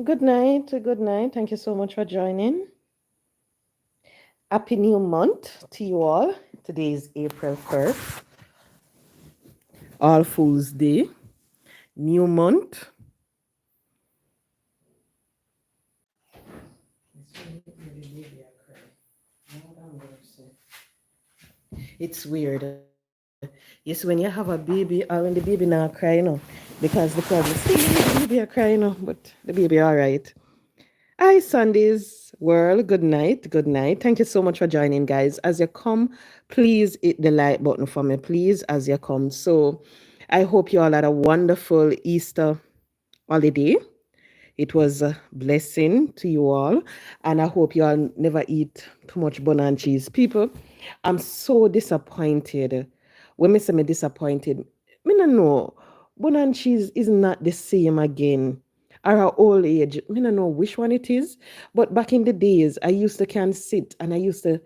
Good night. Good night. Thank you so much for joining. Happy New Month to you all. Today is April 1st, All Fools Day. New month. It's weird. Yes, when you have a baby or when the baby now cry, because the problem is the baby are crying, but the baby all right. Hi, Sundays world. Good night. Good night. Thank you so much for joining, guys. As you come, please hit the like button for me, please, as you come. So, I hope you all had a wonderful Easter holiday. It was a blessing to you all, and I hope you all never eat too much bun and cheese. People, I'm so disappointed. When me say me disappointed, me no know. Bun and cheese is not the same again. Our old age, me no know which one it is. But back in the days, I used to can sit and I used to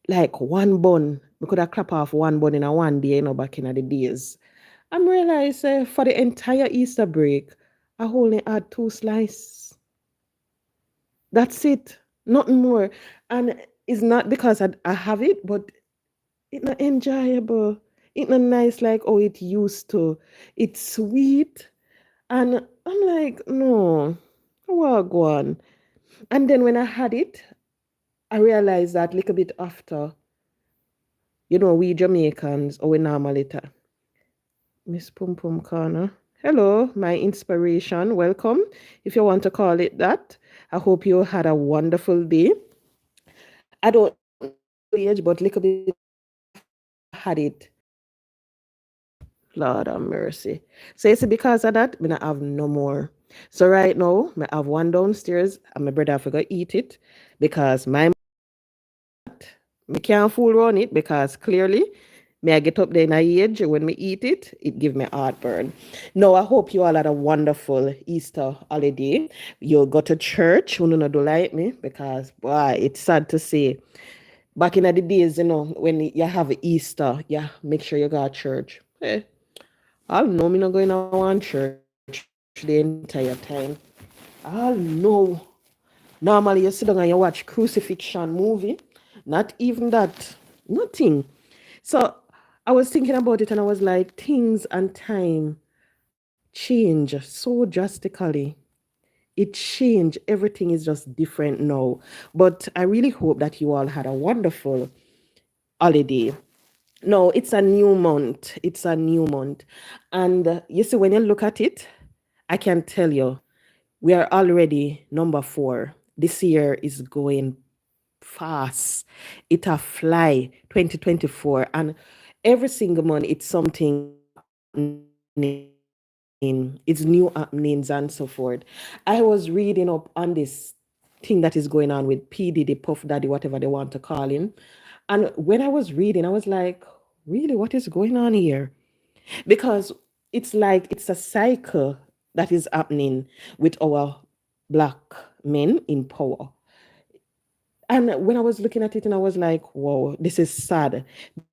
like one bun. We could have clap off one bun in a one day, back in the days. I'm realize for the entire Easter break, I only had two slices. That's it. Nothing more. And it's not because I have it, but it's not enjoyable. It's not nice like how it used to. It's sweet. And I'm like, no, well, go on. And then when I had it, I realized that little bit after, we Jamaicans, or we normally Miss Pum Pum Corner. Hello, my inspiration. Welcome, if you want to call it that. I hope you had a wonderful day. I don't know age, but little bit had it. Lord have mercy. So it's because of that, I have no more. So right now, I have one downstairs, and my brother forgot eat it because me can't fool around it because clearly may I get up there in a age when me eat it, it give me heartburn. Now I hope you all had a wonderful Easter holiday. You'll go to church, you know do like me, because boy, it's sad to say. Back in the days, when you have Easter, yeah, make sure you go to church. Hey, I'll know me not going to one church the entire time. I'll know. Normally you sit down and you watch crucifixion movie. Not even that. Nothing. So I was thinking about it and I was like, things and time change so drastically. It changed. Everything is just different now. But I really hope that you all had a wonderful holiday. No, it's a new month. It's a new month. And you see, when you look at it, I can tell you, we are already number 4. This year is going fast. It a fly 2024. And every single month, it's something it's new happenings and so forth. I was reading up on this thing that is going on with P. Diddy, Puff Daddy, whatever they want to call him. And when I was reading, I was like, really, what is going on here? Because it's like it's a cycle that is happening with our black men in power. And when I was looking at it and I was like, whoa, this is sad because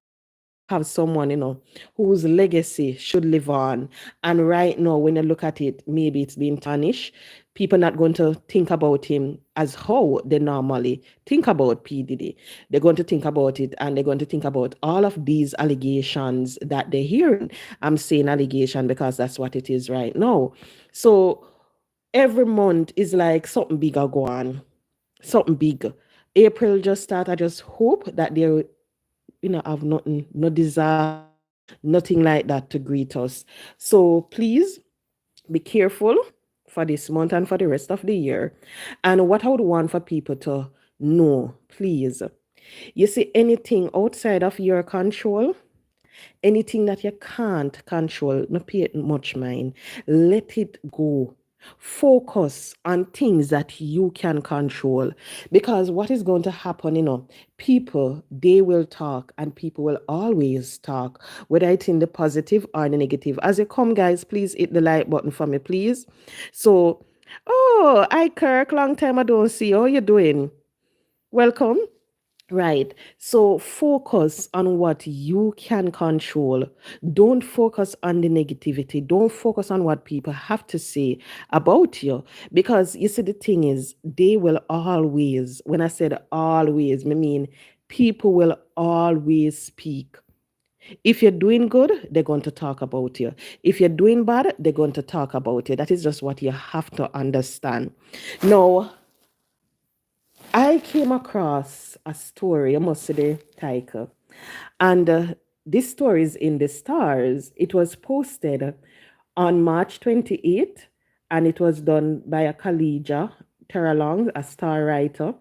we have someone, whose legacy should live on. And right now, when you look at it, maybe it's being tarnished. People not going to think about him as how they normally think about P. Diddy. They're going to think about it and they're going to think about all of these allegations that they're hearing. I'm saying allegation because that's what it is right now. So every month is like something bigger go on, something big. April just start. I just hope that they, have nothing, no disaster, nothing like that to greet us. So please be careful for this month and for the rest of the year. And what I would want for people to know, please, you see anything outside of your control, anything that you can't control, not pay it much mind. Let it go. Focus on things that you can control. Because what is going to happen, people, they will talk and people will always talk, whether it's in the positive or the negative. As you come, guys, please hit the like button for me, please. So, oh, hi, Kirk. Long time I don't see you. How you doing? Welcome. Right. So focus on what you can control. Don't focus on the negativity. Don't focus on what people have to say about you. Because you see, the thing is, they will always, when I said always, I mean, people will always speak. If you're doing good, they're going to talk about you. If you're doing bad, they're going to talk about you. That is just what you have to understand. Now, I came across a story, I must say the title, and this story is in the stars. It was posted on March 28th, and it was done by a Kalija Teralong, a star writer.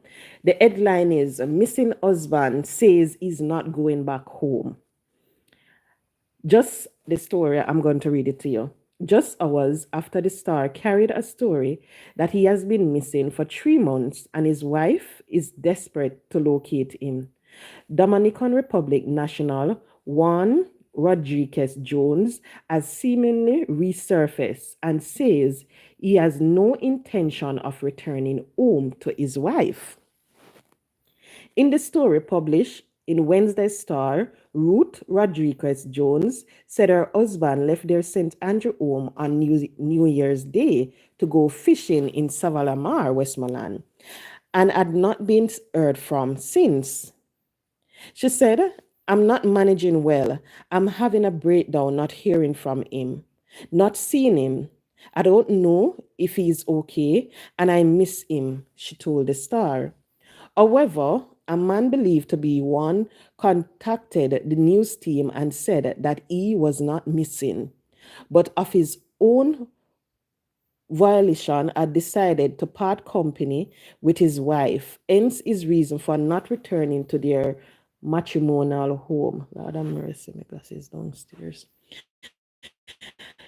The headline is Missing Husband Says He's Not Going Back Home. Just the story, I'm going to read it to you. Just hours after the star carried a story that he has been missing for 3 months and his wife is desperate to locate him. Dominican Republic national Juan Rodriguez Jones has seemingly resurfaced and says he has no intention of returning home to his wife. In the story published in Wednesday Star, Ruth Rodriguez Jones said her husband left their St. Andrew home on New Year's Day to go fishing in Savalamar, Westmoreland, and had not been heard from since. She said, I'm not managing well. I'm having a breakdown not hearing from him, not seeing him. I don't know if he's okay, and I miss him, she told the Star. However, a man believed to be one contacted the news team and said that he was not missing, but of his own violation had decided to part company with his wife, hence his reason for not returning to their matrimonial home. Lord have mercy, my glasses downstairs.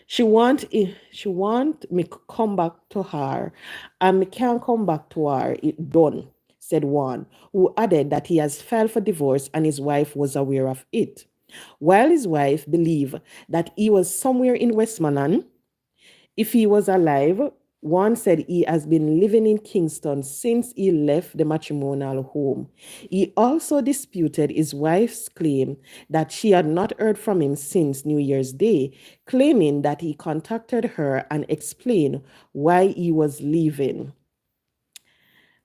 She want me come back to her, and me can't come back to her. It done, said one, who added that he has filed for divorce and his wife was aware of it. While his wife believed that he was somewhere in Westmoreland, if he was alive, one said he has been living in Kingston since he left the matrimonial home. He also disputed his wife's claim that she had not heard from him since New Year's Day, claiming that he contacted her and explained why he was leaving.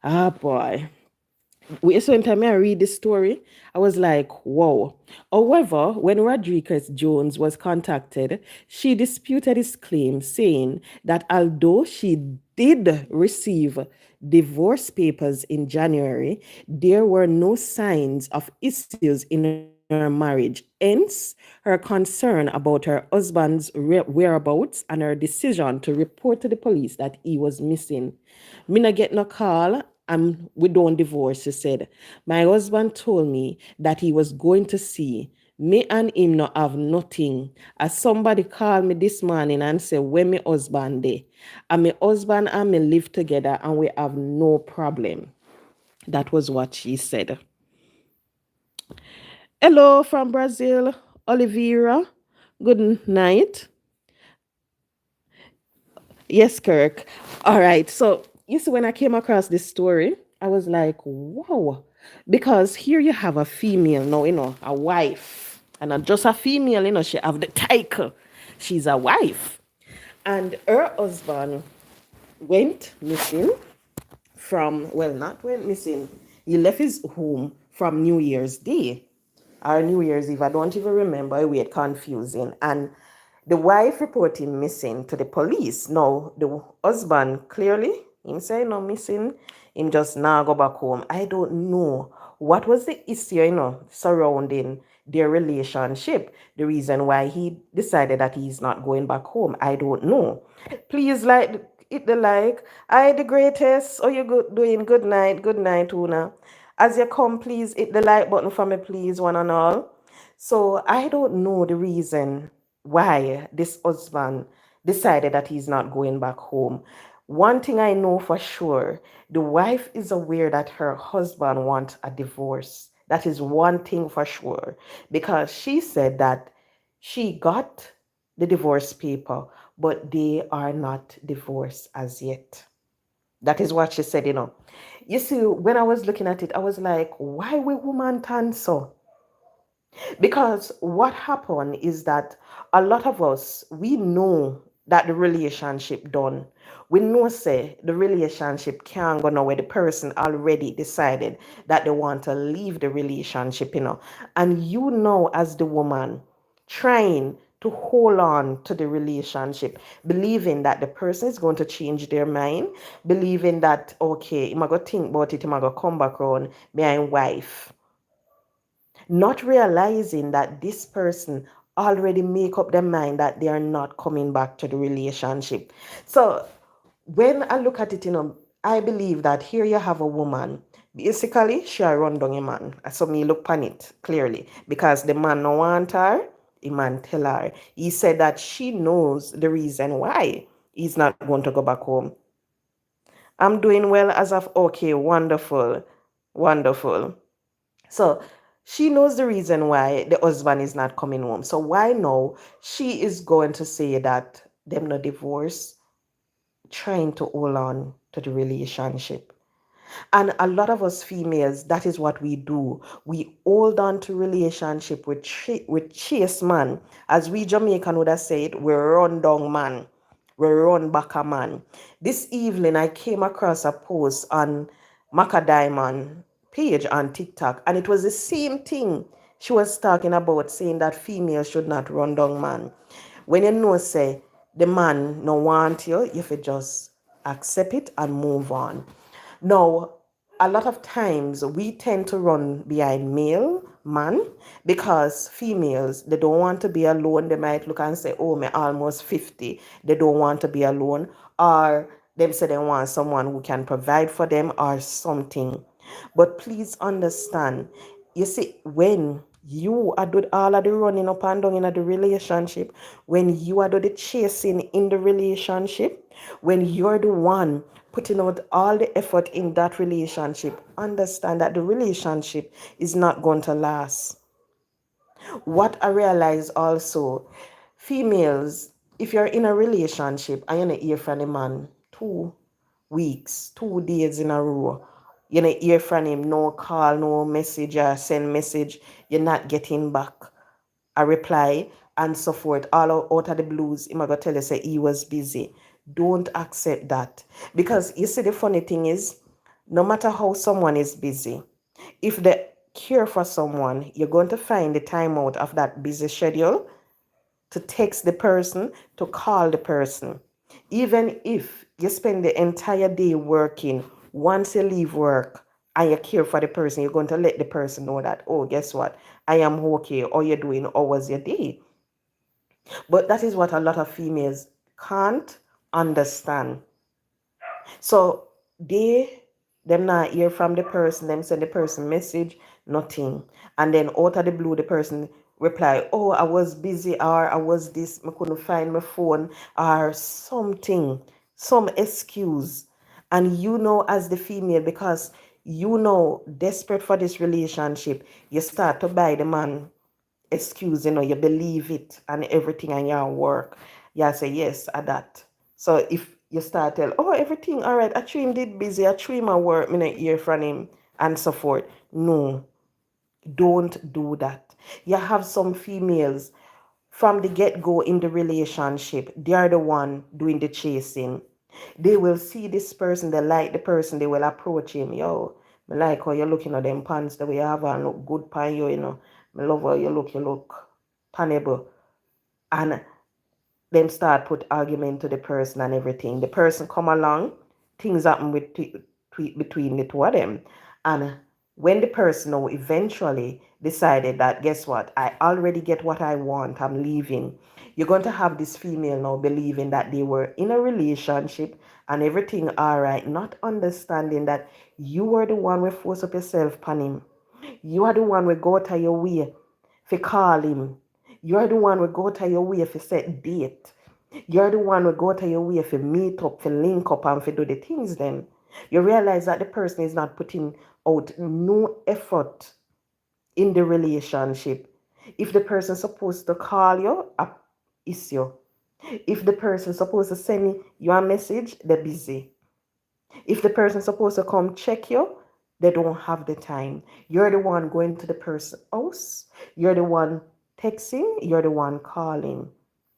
Ah, boy. So anytime I read this story, I was like, whoa. However, when Rodriguez Jones was contacted, she disputed his claim, saying that although she did receive divorce papers in January, there were no signs of issues in her marriage. Hence, her concern about her husband's whereabouts and her decision to report to the police that he was missing. Me not get no call and we don't divorce, she said. My husband told me that he was going to see. Me and him not have nothing. As somebody called me this morning and said, when my husband there? And my husband and me live together and we have no problem. That was what she said. Hello from Brazil, Oliveira. Good night. Yes, Kirk. All right. So, you see, when I came across this story, I was like, wow. Because here you have a female, no, a wife. And not just a female, she have the title. She's a wife. And her husband went missing from, well, not went missing. He left his home from New Year's Day or New Year's Eve. I don't even remember. It was confusing. And the wife reported him missing to the police. Now, the husband clearly, him say no missing, him just now go back home. I don't know what was the issue, surrounding their relationship. The reason why he decided that he's not going back home. I don't know. Please hit the like. I the greatest. Oh, you good doing? Good night, Una. As you come, please hit the like button for me, please, one and all. So I don't know the reason why this husband decided that he's not going back home. One thing I know for sure, the wife is aware that her husband wants a divorce. That is one thing for sure. Because she said that she got the divorce paper, but they are not divorced as yet. That is what she said. You see, when I was looking at it, I was like, why we woman turn so? Because what happened is that a lot of us, we know that the relationship done. We know say the relationship can't go nowhere. The person already decided that they want to leave the relationship. And you know as the woman trying to hold on to the relationship, believing that the person is going to change their mind, believing that okay, I'm gonna think about it, I'm gonna come back around, me and wife, not realizing that this person already make up their mind that they are not coming back to the relationship. So when I look at it, I believe that here you have a woman. Basically, she a run down a man. So me look on it clearly. Because the man no want her, the man tell her. He said that she knows the reason why he's not going to go back home. I'm doing well as of okay, wonderful, wonderful. So she knows the reason why the husband is not coming home. So why now she is going to say that them no divorce, trying to hold on to the relationship. And a lot of us females, that is what we do. We hold on to relationship with chase man. As we Jamaican would have said, we run down man. We run back a man. This evening, I came across a post on Maka Diamond page on TikTok, and it was the same thing she was talking about, saying that females should not run down man. When you know, say, the man no want you, you should just accept it and move on. Now, a lot of times we tend to run behind male man because females, they don't want to be alone. They might look and say, oh, me almost 50. They don't want to be alone. Or them say they want someone who can provide for them or something. But please understand, you see, when you are doing all of the running up and down in the relationship, when you are doing the chasing in the relationship, when you're the one putting out all the effort in that relationship, understand that the relationship is not going to last. What I realize also, females, if you're in a relationship and you're not hear from the man 2 weeks, 2 days in a row, you not hear from him, no call, no message, or send message, you're not getting back a reply and so forth, all out of the blues, I'm gonna tell you say he was busy. Don't accept that. Because you see the funny thing is, no matter how someone is busy, if they care for someone, you're going to find the time out of that busy schedule to text the person, to call the person. Even if you spend the entire day working, once you leave work and you care for the person, you're going to let the person know that, oh, guess what? I am okay. Or you're doing, or was your day? But that is what a lot of females can't understand. So them not hear from the person, them send the person message, nothing. And then out of the blue, the person reply, oh, I was busy, or I was this, I couldn't find my phone, or something, some excuse. And you know, as the female, because you know, desperate for this relationship, you start to buy the man excuse, you believe it and everything and your work. You say yes at that. So if you start tell, oh, everything all right, I treat him did busy, I treat my work, me not hear from him and so forth. No, don't do that. You have some females from the get-go in the relationship, they are the one doing the chasing. They will see this person, they like the person, they will approach him. Yo, me like how you looking at them pants, the way you have and look good pan you. Me love how you look tannable. And them start put argument to the person and everything. The person come along, things happen between the two of them. And when the person now eventually decided that, guess what, I already get what I want, I'm leaving, you're going to have this female now believing that they were in a relationship and everything all right, not understanding that you were the one who force up yourself upon him. You are the one who go to your way for call him. You're the one who go to your way for set date. You're the one who go to your way for meet up, for link up, and for do the things then. You realize that the person is not putting out no effort in the relationship. If the person supposed to call you, it's you. If the person supposed to send you a message, they're busy. If the person's supposed to come check you, they don't have the time. You're the one going to the person's house. You're the one texting. You're the one calling.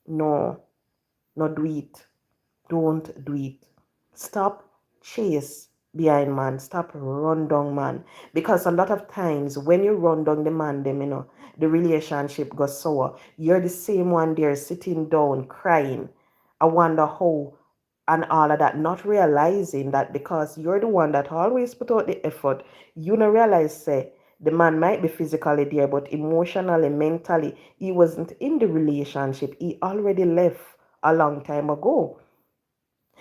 No, not do it. Don't do it. Stop chase behind man. Stop run down man. Because a lot of times when you run down the man, them, the relationship goes sour. You're the same one there sitting down crying. I wonder how and all of that, not realizing that because you're the one that always put out the effort, you don't realize say the man might be physically there, but emotionally, mentally, he wasn't in the relationship. He already left a long time ago.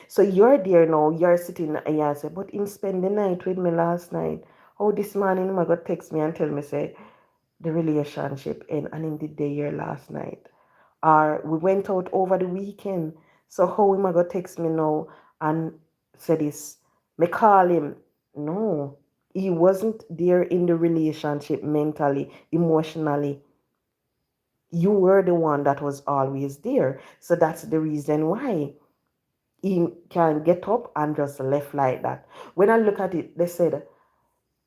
So you're there now, you're sitting and you say, but him spend the night with me last night. How this morning him got text me and tell me say the relationship end and him did the year last night. Or we went out over the weekend. So how him got text me now and say this. Me call him. No. He wasn't there in the relationship mentally, emotionally. You were the one that was always there. So that's the reason why he can get up and just left like that. When I look at it, they said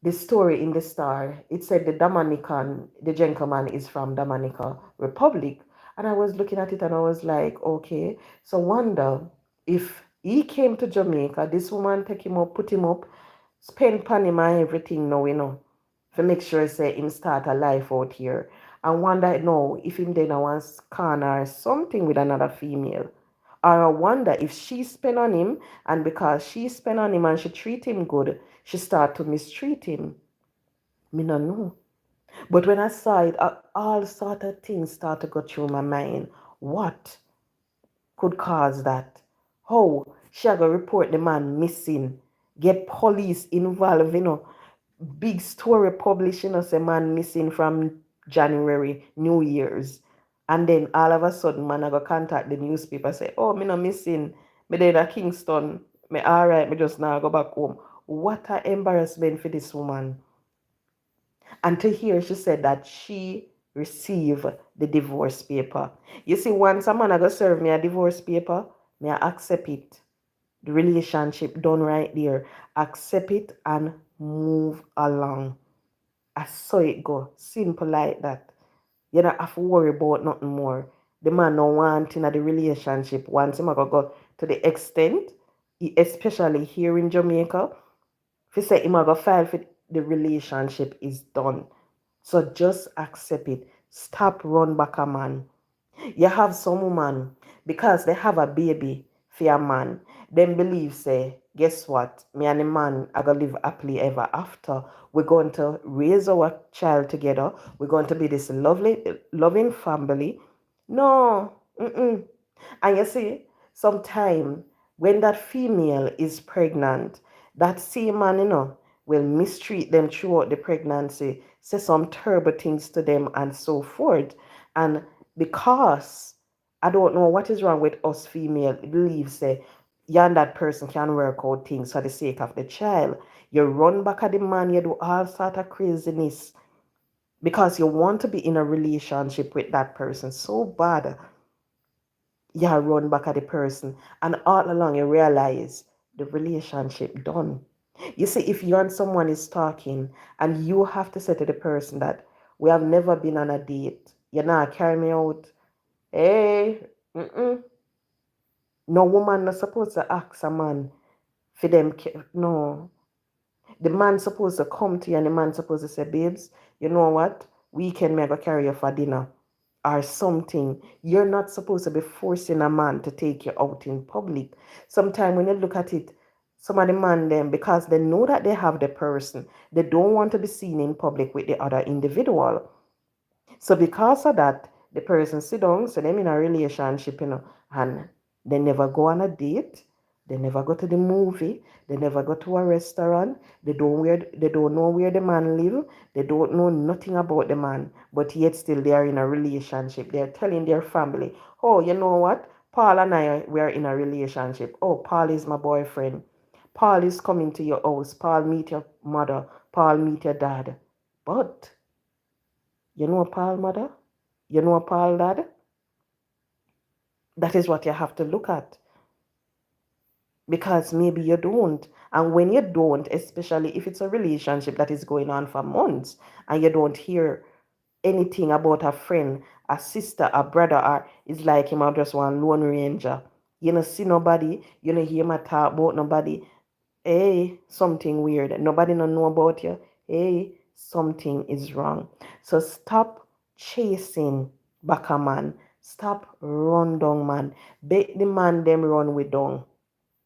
the story in the Star, it said the gentleman is from Dominica Republic. And I was looking at it and I was like, okay, so wonder if he came to Jamaica, this woman take him up, put him up, spend pan him and everything now, to make sure say him start a life out here. And wonder no if him then wants corner something with another female. Or I wonder if she spent on him, and because she spent on him and she treat him good, she start to mistreat him. Me no know. But when I saw it, all sort of things start to go through my mind. What could cause that? How she go report the man missing? Get police involved, big story published, say man missing from January, New Year's. And then all of a sudden, man, I go contact the newspaper, say, oh, me no missing. Me dead at Kingston. Me all right, me just now go back home. What a embarrassment for this woman. And to hear she said that she received the divorce paper. You see, once a man I go serve me a divorce paper, me I accept it. The relationship done right there. Accept it and move along. I saw it go. Simple like that. You don't have to worry about nothing more. The man no want in the relationship. Once him go to the extent, especially here in Jamaica, if he say him go file for the relationship is done. So just accept it. Stop run back a man. You have some woman because they have a baby for a man. Them believe say, guess what? Me and the man are gonna live happily ever after. We're going to raise our child together. We're going to be this lovely, loving family. No, mm-mm. And you see, sometime when that female is pregnant, that same man, will mistreat them throughout the pregnancy, say some terrible things to them and so forth. And because I don't know what is wrong with us female, believe say you and that person can work out things for the sake of the child. You run back at the man, you do all sort of craziness because you want to be in a relationship with that person so bad. You run back at the person, and all along you realize the relationship done. You see, if you and someone is talking and you have to say to the person that we have never been on a date, you're not carry me out. Hey, no woman not supposed to ask a man for them. No, the man supposed to come to you and the man supposed to say, babes, you know what? Weekend me I go carry you for dinner or something. You're not supposed to be forcing a man to take you out in public. Sometimes when you look at it, some of the man them, because they know that they have the person, they don't want to be seen in public with the other individual. So because of that, the person sit down, so them in a relationship, and they never go on a date, they never go to the movie, they never go to a restaurant, they don't know where the man live, they don't know nothing about the man, but yet still they are in a relationship. They're telling their family, oh, you know what? Paul and I we are in a relationship. Oh, Paul is my boyfriend. Paul is coming to your house. Paul meet your mother. Paul meet your dad. But you know Paul mother? You know Paul dad? That is what you have to look at. because maybe you don't. And when you don't, especially if it's a relationship that is going on for months and you don't hear anything about a friend, a sister, a brother, or it's like him or just one lone ranger. You don't see nobody, you don't hear him talk about nobody. Hey, something weird. Nobody don't know about you. Hey, something is wrong. So stop chasing back a man. Stop run down man. Beg the man them run with down.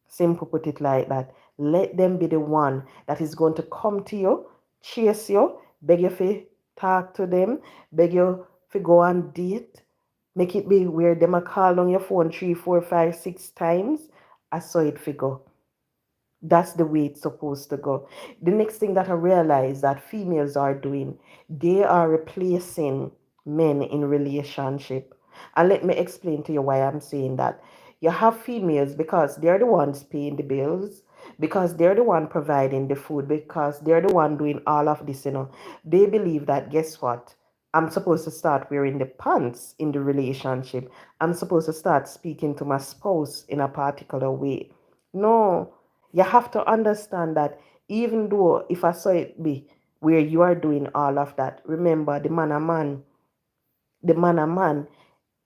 Simple put it like that. Let them be the one that is going to come to you, chase you, beg you to talk to them, beg you to go on date. Make it be where them a call on your phone 3, 4, 5, 6 times. I saw it figure. That's the way it's supposed to go. The next thing that I realize that females are doing, they are replacing men in relationship. And let me explain to you why I'm saying that. You have females because they're the ones paying the bills, because they're the one providing the food, because they're the one doing all of this. They believe that, guess what? I'm supposed to start wearing the pants in the relationship. I'm supposed to start speaking to my spouse in a particular way. No, you have to understand that even though if I saw it be where you are doing all of that, remember the man,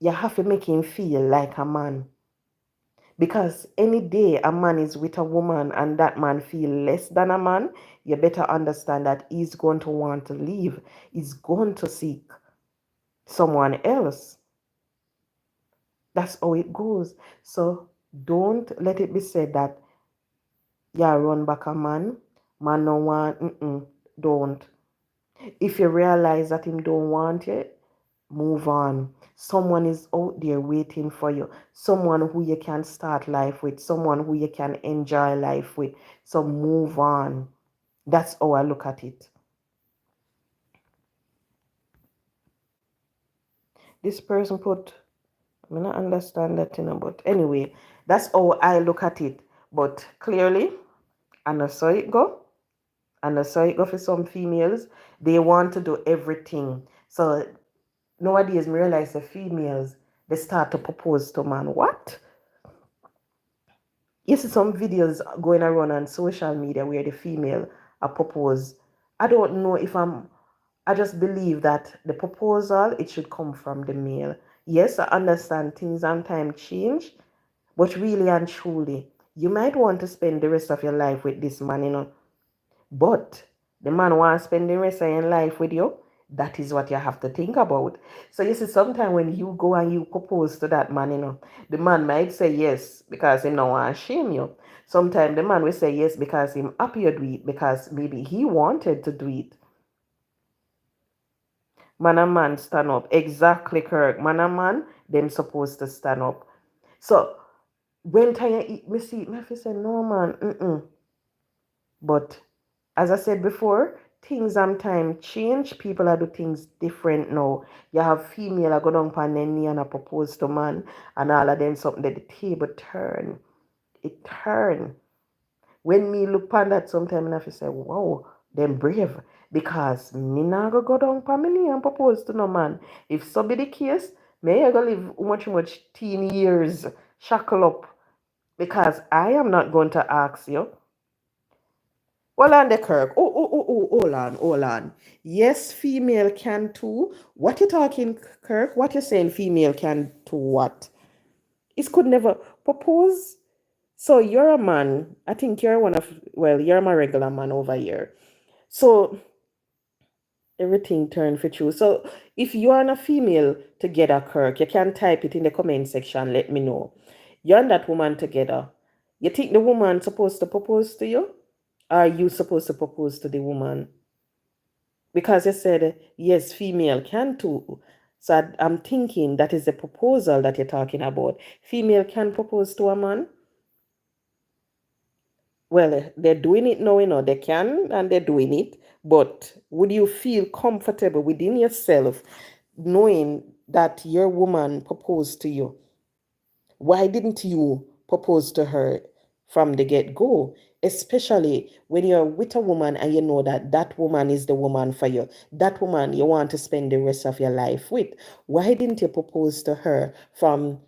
you have to make him feel like a man. Because any day a man is with a woman and that man feel less than a man, you better understand that he's going to want to leave. He's going to seek someone else. That's how it goes. So don't let it be said that yeah, run back a man. Man no want, don't. If you realize that him don't want you, move on. Someone is out there waiting for you. Someone who you can start life with. Someone who you can enjoy life with. So move on. That's how I look at it. This person put, I mean, I understand that, but anyway, that's how I look at it. But clearly, I know so it go. And I saw it go for some females. They want to do everything. So nowadays, me realize the females, they start to propose to man. What? You see some videos going around on social media where the female are propose. I don't know if I just believe that the proposal, it should come from the male. Yes, I understand things and time change, but really and truly, you might want to spend the rest of your life with this man. But the man wants to spend the rest of your life with you. That is what you have to think about. So you see, sometimes when you go and you propose to that man, the man might say yes because he don't want to shame you. Sometimes the man will say yes because he's happy to do it because maybe he wanted to do it. Man and man stand up. Exactly correct. Man and man, them supposed to stand up. So when time you eat, me see, me say no man, But as I said before, things and time change. People are do things different now. You have female I go down on their knee and I propose to man and all of them something that the table turn. It turn. When me look on that sometime and I feel say, wow, them brave. Because me not go down on my knee and propose to no man. If so be the case, may I go live much teen years shackle up. Because I am not going to ask you. Hold on, the Kirk. Hold on. Yes, female can too. What you talking, Kirk? What you saying? Female can too? What? It could never propose. So you're a man. I think you're one of. Well, you're my regular man over here. So everything turned for you. So if you are a female together, Kirk, you can type it in the comment section. Let me know. You and that woman together. You think the woman supposed to propose to you? Or are you supposed to propose to the woman? Because you said, yes, female can too. So I'm thinking that is the proposal that you're talking about. Female can propose to a man. Well, they're doing it now, they can and they're doing it. But would you feel comfortable within yourself knowing that your woman proposed to you? Why didn't you propose to her from the get go? Especially when you're with a woman and you know that that woman is the woman for you, that woman you want to spend the rest of your life with. Why didn't you propose to her from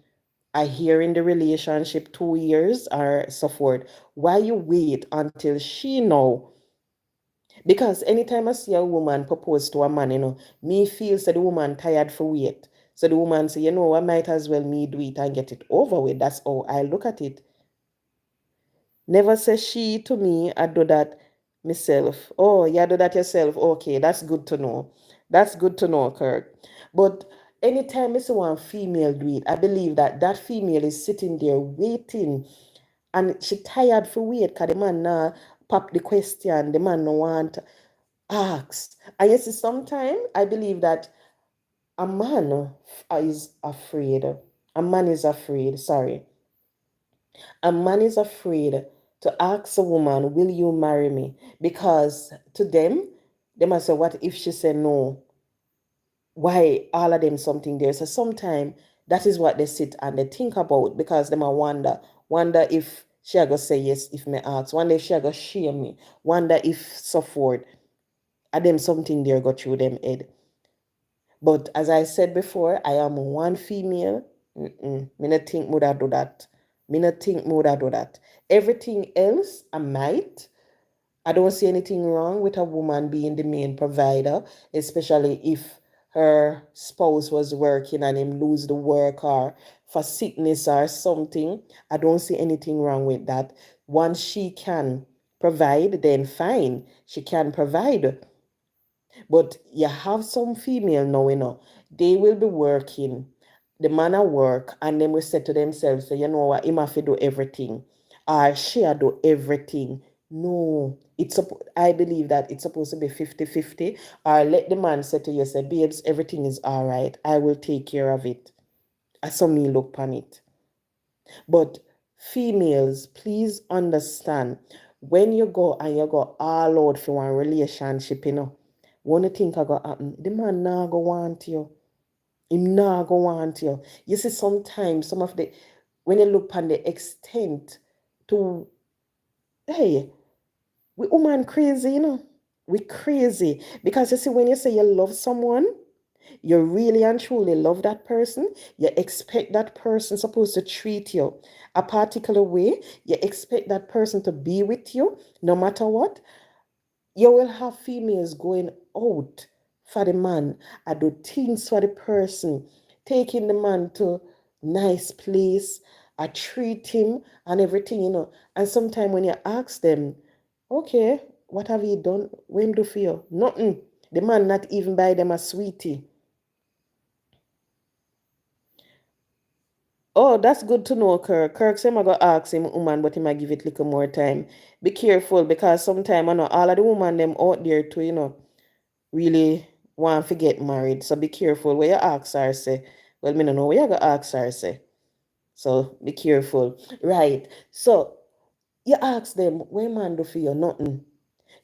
I hear in the relationship 2 years or so forth. Why you wait until she know? Because anytime I see a woman propose to a man, me feels that the woman tired for wait. So the woman say, I might as well me do it and get it over with. That's how I look at it. Never say she to me, I do that myself. Oh, you do that yourself. Okay, that's good to know. That's good to know, Kirk. But anytime I see one female do it, I believe that that female is sitting there waiting and she tired for wait because the man now pop the question, the man no want ask. And you see, sometimes I believe that a man is afraid. A man is afraid, sorry. A man is afraid to ask a woman, will you marry me? Because to them, they must say, what if she say no? Why all of them something there? So sometimes that is what they sit and they think about because they might wonder if she go say yes if me ask, wonder if she go shame me, wonder if so forth. And them something there go through them head. But as I said before, I am one female. Me not think would do that. Me not think would do that. Everything else, I might. I don't see anything wrong with a woman being the main provider, especially if her spouse was working and him lose the work or for sickness or something. I don't see anything wrong with that. Once she can provide, then fine. She can provide. But you have some female now, they will be working, the man at work, and then will say to themselves, say, you know what, him have to do everything. Or she do everything. No, I believe that it's supposed to be 50-50. Or let the man say to you, say, babes, everything is all right. I will take care of it. I saw me look on it. But females, please understand when you go and you go all out for one relationship, one think I go happen, the man nah go want you. Him nah go want you. You see, sometimes some of the when you look on the extent to hey, we woman crazy, We crazy. Because you see, when you say you love someone, you really and truly love that person, you expect that person supposed to treat you a particular way, you expect that person to be with you no matter what, you will have females going out for the man. I do things for the person, taking the man to nice place, I treat him and everything, And sometimes when you ask them, okay, what have you done? When do for you? Nothing. The man not even buy them a sweetie. Oh, that's good to know, Kirk. Kirk said I go ask him woman, but he might give it little more time. Be careful because sometimes I know all of the women them out there too, really want to get married. So be careful where you ask her say. Well, me no know where you go ask her say. So be careful. Right. So you ask them, what man do for you? Nothing.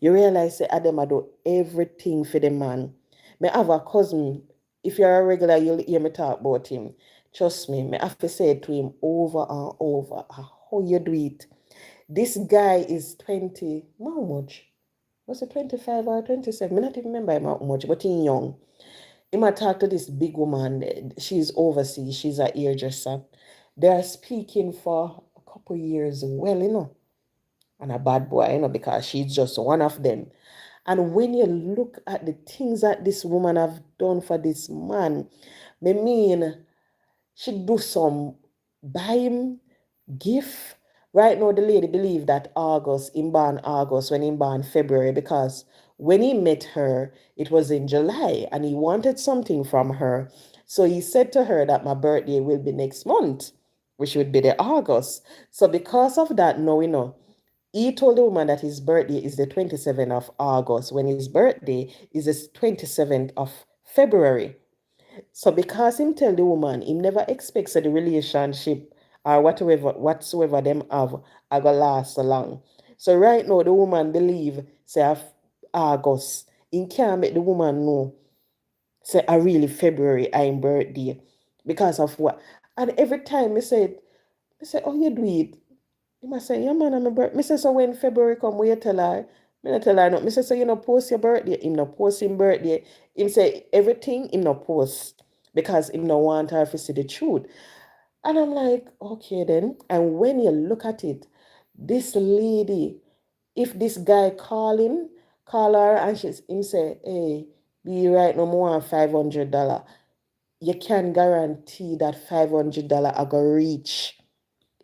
You realize say Adam I do everything for the man. Me have a cousin. If you're a regular, you'll hear me talk about him. Trust me, me have to say it to him over and over. How you do it? This guy is 20. How much? Was it 25 or 27? I not even remember him how much, but he's young. He might talk to this big woman. She's overseas. She's a hairdresser. They're speaking for a couple years well, and a bad boy, because she's just one of them. And when you look at the things that this woman have done for this man, I mean, she do some buy him gift. Right now, the lady believe that August, him born August when him born February, because when he met her, it was in July and he wanted something from her. So he said to her that my birthday will be next month, which would be the August. So because of that, no, he told the woman that his birthday is the 27th of August, when his birthday is the 27th of February. So because him tell the woman, him never expects that the relationship or whatsoever them have are gonna last so long. So right now the woman believe say of August. He can't make the woman know say I really February I'm birthday. Because of what? And every time I said, oh you do it. He must say, yeah man, I'm a birthday. I say, so when February come, will you tell her? Me not tell her no. I say, so you know post your birthday. Him no post him birthday. Him say everything him no post because him no want her to see the truth. And I'm like, okay then. And when you look at it, this lady, if this guy call her and him say, hey, be right no more than $500, you can guarantee that $500 I go reach.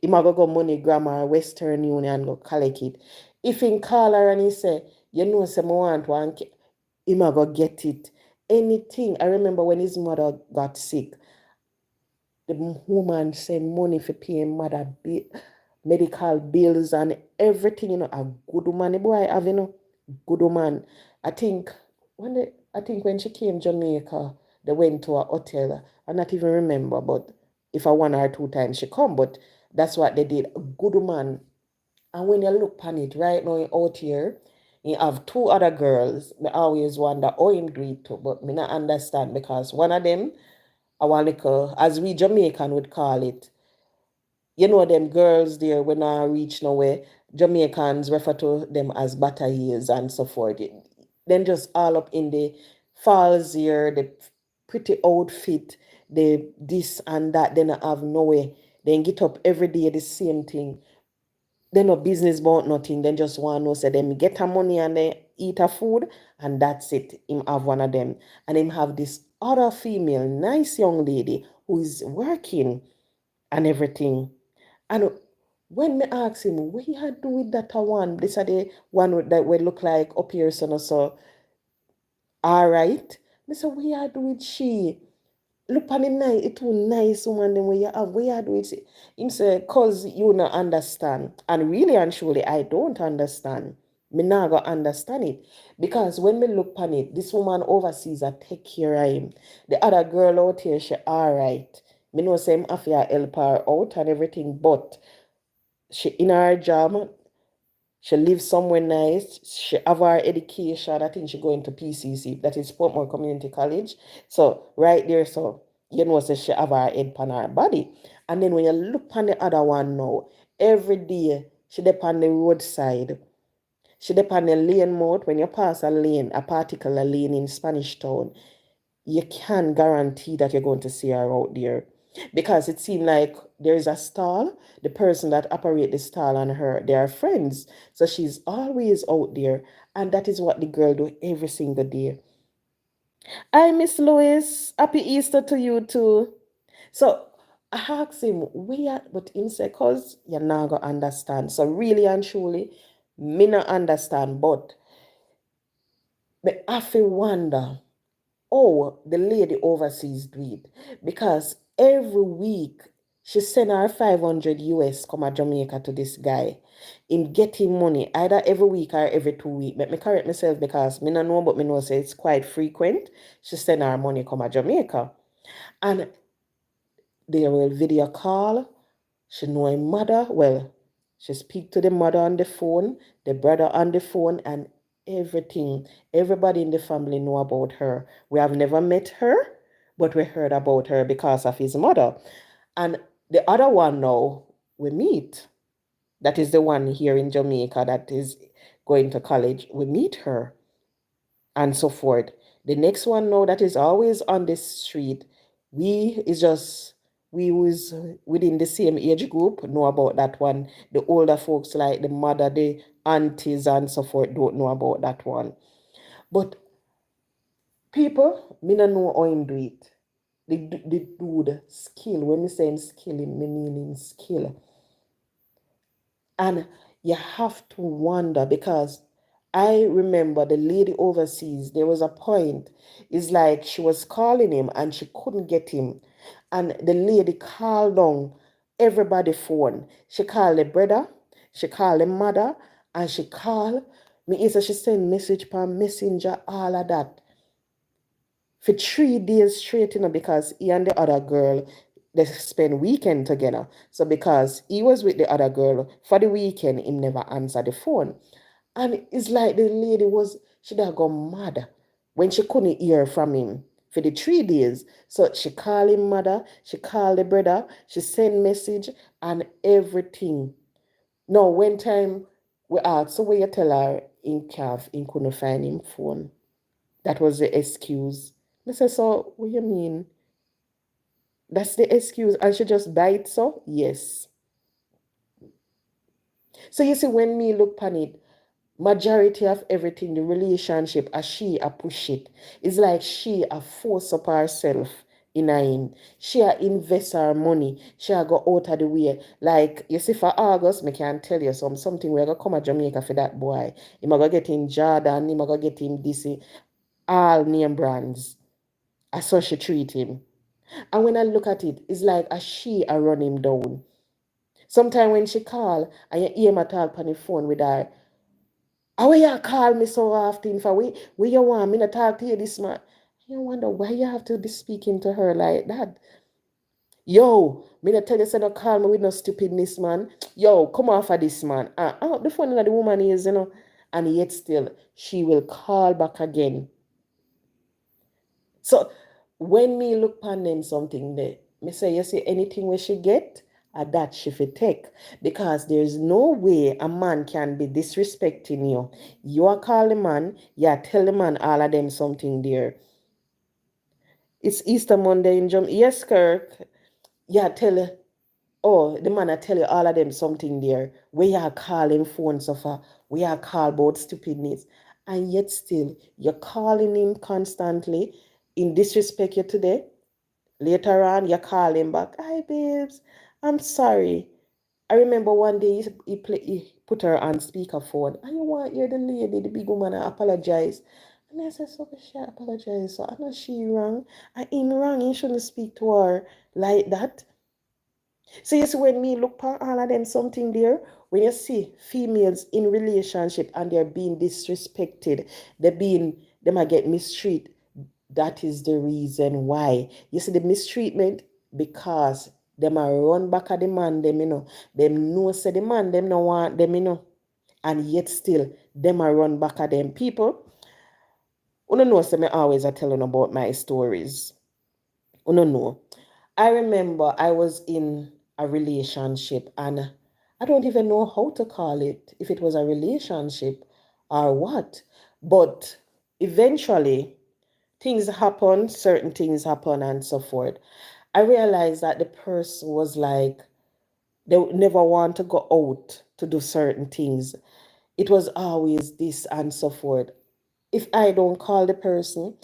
He might go MoneyGram or Western Union go collect it. If he call her and he say, you know, say, I want one, he might go get it. Anything. I remember when his mother got sick, the woman send money for paying mother medical bills and everything, a good woman, the boy have, good woman. I think when she came Jamaica, they went to a hotel. I not even remember, but if I one or two times she come, but that's what they did. A good woman. And when you look on it right now out here, you have two other girls. I always wonder how him do it too, but me not understand because one of them, our little, as we Jamaican would call it, them girls there when I reach nowhere, Jamaicans refer to them as batailles and so forth. Then just all up in the falls here, the pretty outfit, the this and that, then I have nowhere. Then get up every day the same thing. They no business about nothing. Then just want to say them get a money and they eat a food and that's it. Him have one of them. And him have this other female, nice young lady who is working and everything. And when me ask him, what you do with that one? This are the one that would look like up here, so all right. Me say, what you do with she? Look on the nice, it too nice woman them where you have, what you do with it? Him say, cause you not understand. And really and truly, I don't understand. Me not go understand it. Because when me look on it, this woman overseas I take care of him. The other girl out here, she all right. Me know say him have to help her out and everything, but she in her job, she lives somewhere nice. She have her education. I think she going to PCC, that is Portmore Community College. So right there, so say she have her head on her body. And then when you look on the other one now, every day she dep on the roadside. She dep on the lane mouth. When you pass a lane, a particular lane in Spanish Town, you can guarantee that you're going to see her out there because it seemed like there's a stall. The person that operate the stall and her, they are friends, so she's always out there, and that is what the girl do every single day. Hi, Miss Lois, happy Easter to you too. So I asked him where, but him say cause you're not gonna understand. So really and truly, me not understand, but me have to wonder. Oh, the lady overseas do it because every week she send her 500 US come a Jamaica to this guy. Him getting money either every week or every 2 weeks. But me correct myself because me not know, but me know say it's quite frequent. She send her money come a Jamaica. And they will video call. She know her mother. Well, she speak to the mother on the phone, the brother on the phone, and everything. Everybody in the family know about her. We have never met her, but we heard about her because of his mother. And the other one now we meet. That is the one here in Jamaica that is going to college. We meet her and so forth. The next one now that is always on the street, we is just we was within the same age group know about that one. The older folks like the mother, the aunties and so forth don't know about that one. But people, me not know how him do it. The dude skill. When me saying skill, me meaning skill. And you have to wonder because I remember the lady overseas, there was a point, it's like she was calling him and she couldn't get him. And the lady called on everybody phone. She called the brother, she called the mother, and she called me. Is she sent message per messenger, all of that for 3 days straight, because he and the other girl they spend weekend together. So because he was with the other girl for the weekend, he never answered the phone. And it's like the lady was she'd have gone mad when she couldn't hear from him for the 3 days. So she called him mother, she called the brother, she sent message and everything. Now when time we asked, so where you tell her in calf in couldn't find him phone. That was the excuse. I said, so what you mean? That's the excuse. I should just buy it, so yes. So you see, when me look upon it, majority of everything, the relationship, as she a push it, it's like she a force up herself in a him. She a invest her money. She a go out of the way. Like you see, for August, me can tell you something. We're gonna come to Jamaica for that boy. He might go get him Jordan. He might go get him this. All name brands. I saw she treat him. And when I look at it, it's like a she a run him down. Sometimes when she call and you hear me talk on the phone with her, how you call me so often for we you want me to talk to you this man? You wonder why you have to be speaking to her like that. Yo, me not tell you say don't call me with no stupidness, man. Yo, come off of this man. The funny that the woman is, and yet still she will call back again. So when me look upon them something there, me say, you see, anything we should get, that she fit take. Because there's no way a man can be disrespecting you. You are call the man, you tell the man all of them something there. It's Easter Monday in Jamaica. Yes, Kirk. Yeah, tell oh, the man I tell you all of them something there. We are calling phone so far. We are call about stupidness. And yet still you're calling him constantly in disrespect you today. Later on, you call him back. Hi, babes. I'm sorry. I remember one day he put her on speakerphone. And you want to hear the lady, the big woman, apologize. And I said, so she apologize. So I know she wrong. I am wrong. You shouldn't speak to her like that. So you see, when me look for all of them something there, when you see females in relationship and they're being disrespected, they might get mistreated. That is the reason why. You see the mistreatment because them are run back at the man, them. Them know say the man, them no want them. And yet still, them are run back at them. People, you know, say me always are telling about my stories. You know. I remember I was in a relationship and I don't even know how to call it, if it was a relationship or what. But eventually, things happen, certain things happen, and so forth. I realized that the person was like, they would never want to go out to do certain things. It was always this and so forth. If I don't call the person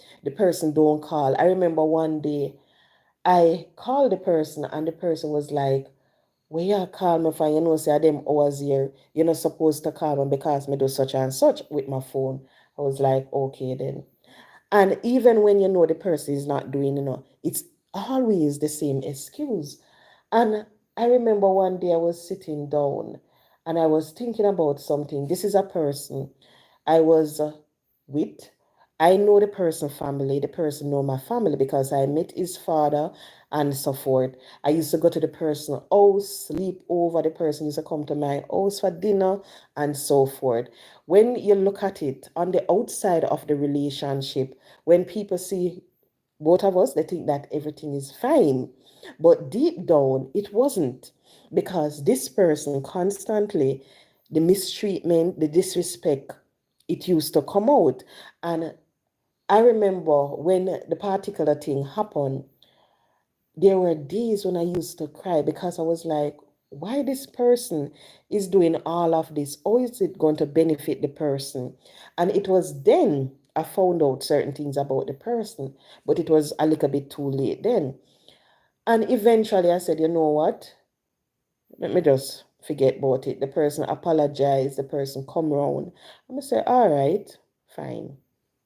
don't call. I remember one day I called the person and the person was like, well, you call me for, say them hours here. You're not supposed to call me because me do such and such with my phone. I was like, okay then. And even when you know the person is not doing, it's always the same excuse. And I remember one day I was sitting down and I was thinking about something. This is a person I was with. I know the person family. The person know my family because I met his father and so forth. I used to go to the person house, sleep over. The person used to come to my house for dinner and so forth. When you look at it on the outside of the relationship, when people see both of us, they think that everything is fine. But deep down, it wasn't because this person constantly, the mistreatment, the disrespect, it used to come out. And I remember when the particular thing happened, there were days when I used to cry because I was like, why this person is doing all of this? How is it going to benefit the person? And it was then I found out certain things about the person, but it was a little bit too late then. And eventually I said, you know what? Let me just forget about it. The person apologized, the person come round. I'm gonna say, all right, fine.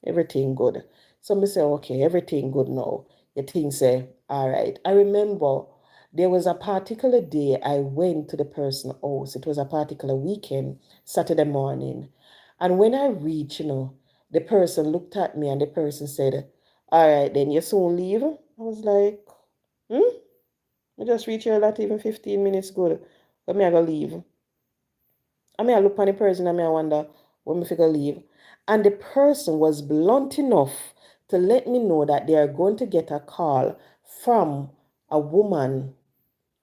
Everything good. So I say, okay, everything good now. The thing say, all right. I remember there was a particular day I went to the person's house. It was a particular weekend, Saturday morning. And when I reached, the person looked at me and the person said, all right, then you soon leave. I was like, hmm? I just reach here not even 15 minutes good. But me I go leave. I mean I look on the person and I wonder when me figure leave. And the person was blunt enough to let me know that they are going to get a call from a woman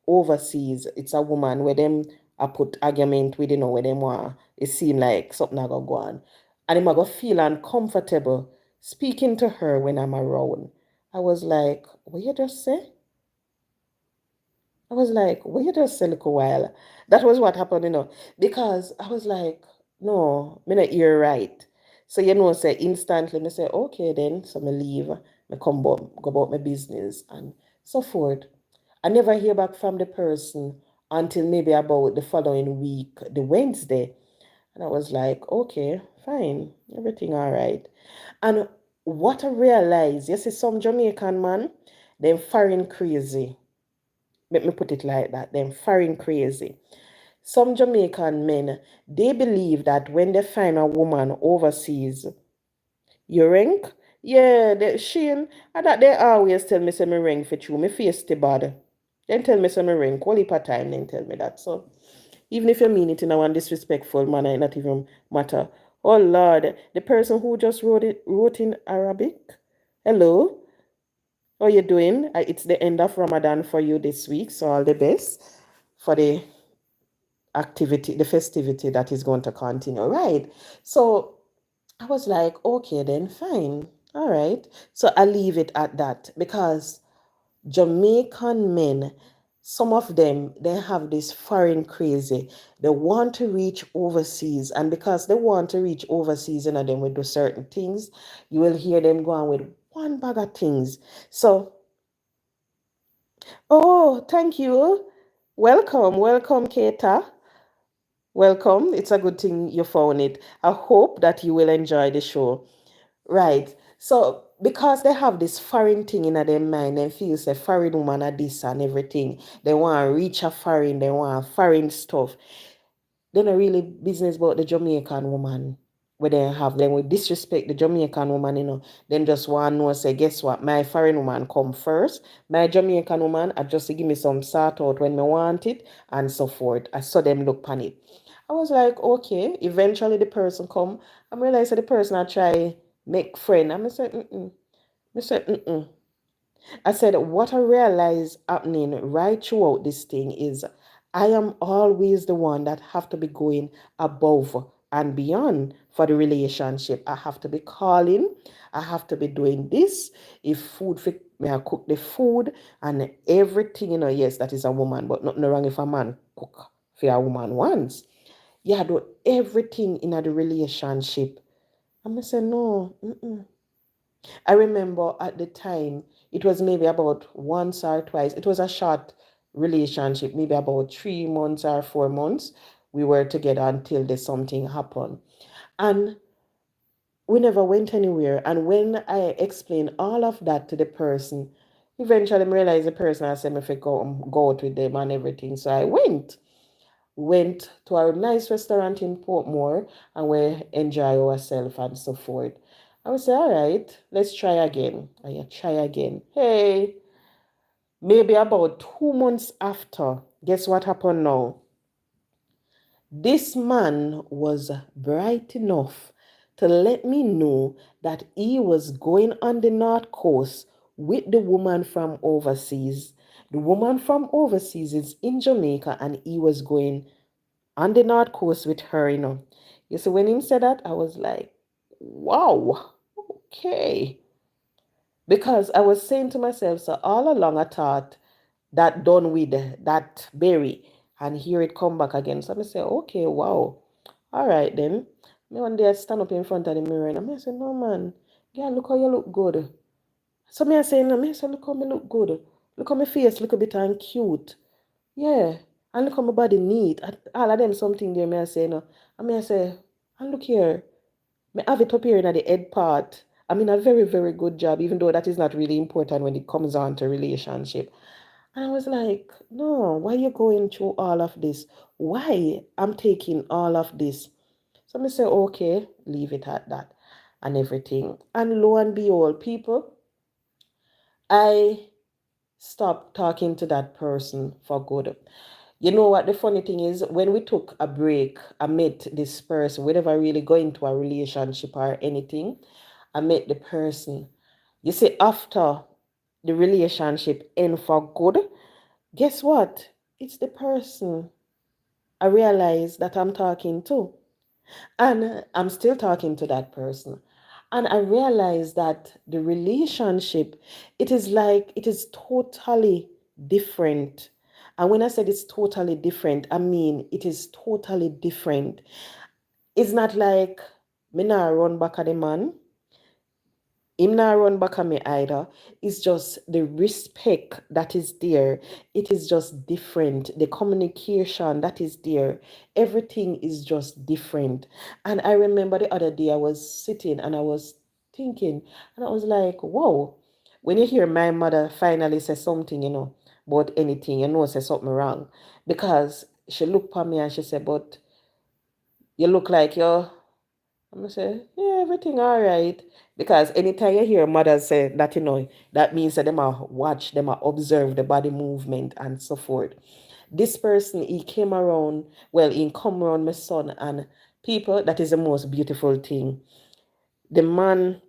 overseas. It's a woman where them I put argument with, where them want it seem like something I go on. And I'm gonna feel uncomfortable speaking to her when I'm around. I was like, what you just say? I was like, wait just a little while. That was what happened, because I was like, no, me not hear right. So say instantly, me say, okay then, so me leave, me come go about my business and so forth. I never hear back from the person until maybe about the following week, the Wednesday. And I was like, okay, fine, everything all right. And what I realized, you see, some Jamaican man, them foreign crazy. Let me put it like that. Them foreign crazy. Some Jamaican men, they believe that when they find a woman overseas, you rank? Yeah, they Shane, and that they always tell me say me ring for you. Me face the bad. Then tell me say me ring. Quality part time, then tell me that. So even if you mean it in a one disrespectful manner, it not even matter. Oh Lord, the person who just wrote in Arabic. Hello, how you doing? It's the end of Ramadan for you this week, so all the best for the activity, the festivity that is going to continue, right? So I was like, okay, then fine. All right. So I leave it at that because Jamaican men, some of them, they have this foreign crazy. They want to reach overseas. And because they want to reach overseas, then we do certain things, you will hear them go on with one bag of things. So, oh, thank you. Welcome, welcome, Keita. Welcome. It's a good thing you found it. I hope that you will enjoy the show. Right. So because they have this foreign thing in their mind, they feel say foreign woman are this and everything. They want to reach a foreign, they want foreign stuff. They're not really business about the Jamaican woman where they have them we disrespect the Jamaican woman, then just want to know say, guess what? My foreign woman come first. My Jamaican woman I just to give me some sort out when I want it and so forth. I saw them look on it. I was like, okay, eventually the person come. I realized that the person I try make friend. I said, mm-mm. I said, mm-mm. I said, what I realize happening right throughout this thing is I am always the one that have to be going above and beyond for the relationship. I have to be calling. I have to be doing this. If food fit, may I cook the food and everything, yes, that is a woman, but nothing wrong if a man cook for a woman once. Yeah, do everything in the relationship. I'm going to say, no, mm-mm. I remember at the time, it was maybe about once or twice. It was a short relationship, maybe about 3 months or 4 months. We were together until there's something happened. And we never went anywhere. And when I explained all of that to the person, eventually I realized the person I said, if I go out with them and everything. So I went to a nice restaurant in Portmore and we enjoy ourselves and so forth. I would say, all right, let's try again. I try again. Hey, maybe about 2 months after, guess what happened now? This man was bright enough to let me know that he was going on the North Coast with the woman from overseas. The woman from overseas is in Jamaica and he was going on the North Coast with her. You see, when he said that, I was like, wow, okay. Because I was saying to myself, so all along I thought that done with that berry, and here it come back again. So I say, okay, wow. All right then. Me one day I stand up in front of the mirror and I say, no man, girl, look how you look good. So me I say, no, me say, look how me look good. Look how my face look a bit and cute. Yeah. And look how my body neat. All of them something there, me I say, no. And me I say, and look here. Me have it up here in the head part. I mean, a very, very good job, even though that is not really important when it comes on to relationship. And I was like, no, why you going through all of this? Why I'm taking all of this? So I say, okay, leave it at that and everything. And lo and behold, people, I stopped talking to that person for good. You know what the funny thing is? When we took a break, I met this person, whenever I really go into a relationship or anything, I met the person. You see, after the relationship end for good, guess what? It's the person I realize that I'm talking to. And I'm still talking to that person. And I realize that the relationship, it is totally different. And when I said it's totally different, I mean it is totally different. It's not like me nah run back at the man. Him not run back at me either. It's just the respect that is there. It is just different. The communication that is there. Everything is just different. And I remember the other day I was sitting and I was thinking, and I was like, whoa. When you hear my mother finally say something, about anything, say something wrong. Because she looked at me and she said, but you look like you're I'm gonna say, yeah, everything all right. Because anytime you hear mothers say that, that means that them are watch, them are observe the body movement and so forth. This person, he came around, well, he come around my son and people, that is the most beautiful thing. The man,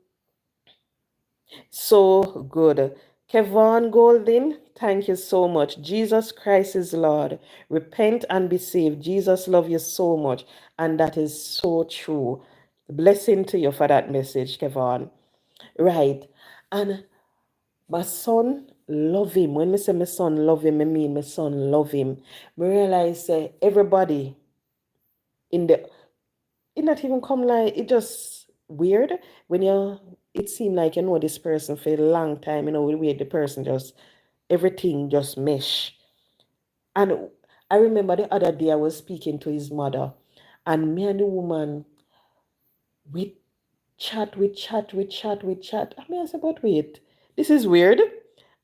so good. Kevon Golden, thank you so much. Jesus Christ is Lord. Repent and be saved. Jesus love you so much. And that is so true. Blessing to you for that message, Kevon. Right. And my son love him. When I say my son love him, I mean my son love him. I realize everybody in the it not even come like it just weird when it seemed like this person for a long time, where the person just everything just mesh. And I remember the other day I was speaking to his mother, and me and the woman we we chat. I mean, I said, but wait, this is weird.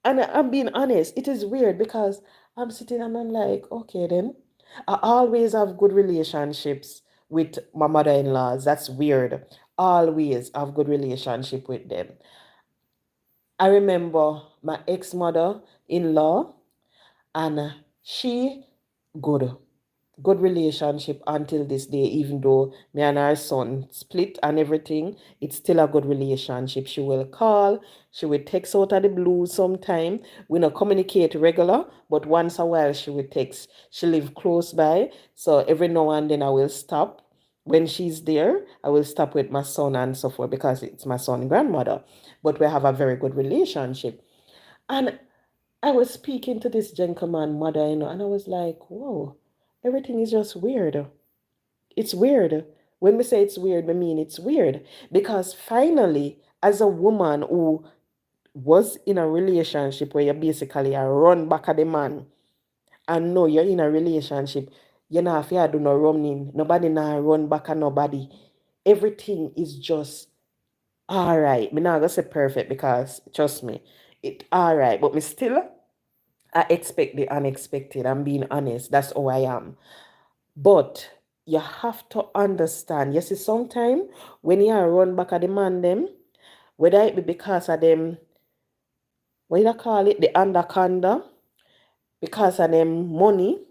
And I'm being honest, it is weird because I'm sitting and I'm like, okay, then. I always have good relationships with my mother-in-laws. That's weird. Always have good relationship with them. I remember my ex-mother-in-law, and she good good relationship until this day, even though me and her son split and everything, it's still a good relationship. She will call, she will text out of the blue sometime. We not communicate regular, but once a while she will text. She live close by, so every now and then I will stop. When she's there, I will stop with my son and so forth because it's my son grandmother. But we have a very good relationship. And I was speaking to this gentleman mother, and I was like, whoa, everything is just weird. It's weird. When we say it's weird, I mean it's weird. Because finally, as a woman who was in a relationship where you basically are run back at the man, and no, you're in a relationship, you know, if you do no running, nobody now run back at nobody. Everything is just all right. Me not gonna say perfect because trust me, it all right. But me still I expect the unexpected. I'm being honest. That's how I am. But you have to understand. You see, sometimes when you are run back at the man them, whether it be because of them, what do you call it, the anaconda, because of them money,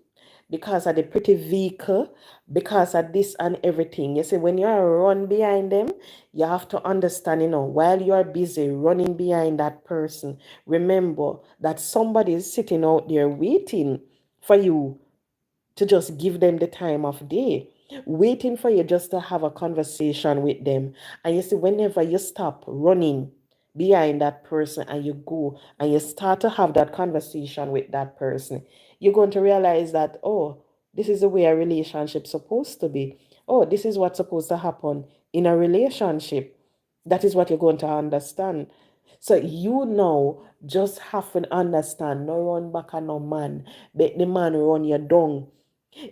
because of the pretty vehicle, because of this and everything. You see, when you are run behind them, you have to understand, while you are busy running behind that person, remember that somebody is sitting out there waiting for you to just give them the time of day, waiting for you just to have a conversation with them. And you see, whenever you stop running behind that person and you go and you start to have that conversation with that person, you're going to realize that, oh, this is the way a relationship's supposed to be. Oh, this is what's supposed to happen in a relationship. That is what you're going to understand. So you now just have to understand, no run back on no man, but the man run you down.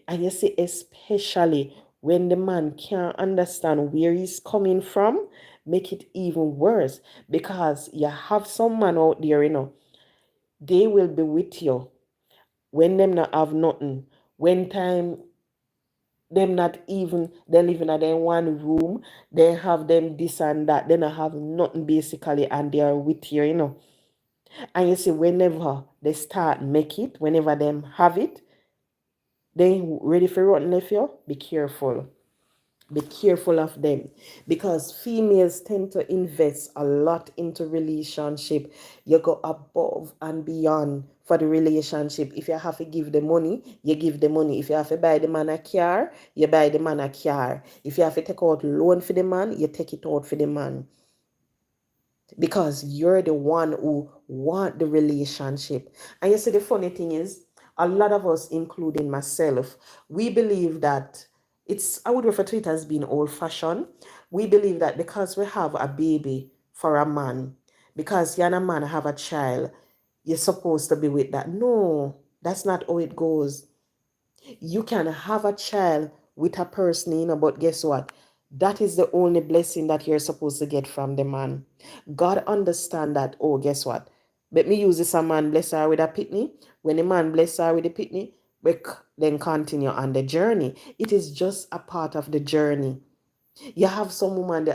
And you see, especially when the man can't understand where he's coming from, make it even worse. Because you have some man out there, they will be with you when them not have nothing. When time them not even they living in their one room, they have them this and that, they not have nothing basically, and they are with you. And you see, whenever they start make it, whenever them have it, they ready for rotten left you, be careful. Be careful of them because females tend to invest a lot into relationship. You go above and beyond for the relationship. If you have to give the money, you give the money. If you have to buy the man a car, you buy the man a car. If you have to take out loan for the man, you take it out for the man because you're the one who want the relationship. And you see, the funny thing is, A lot of us, including myself, we believe that I would refer to it as being old fashioned. We believe that because we have a baby for a man, because you're a man have a child, you're supposed to be with that. No, that's not how it goes. You can have a child with a person, but guess what? That is the only blessing that you're supposed to get from the man. God understand that. Oh, guess what? Let me use this, a man bless her with a pitney. When a man bless her with a pitney, we then continue on the journey. It is just a part of the journey. You have some woman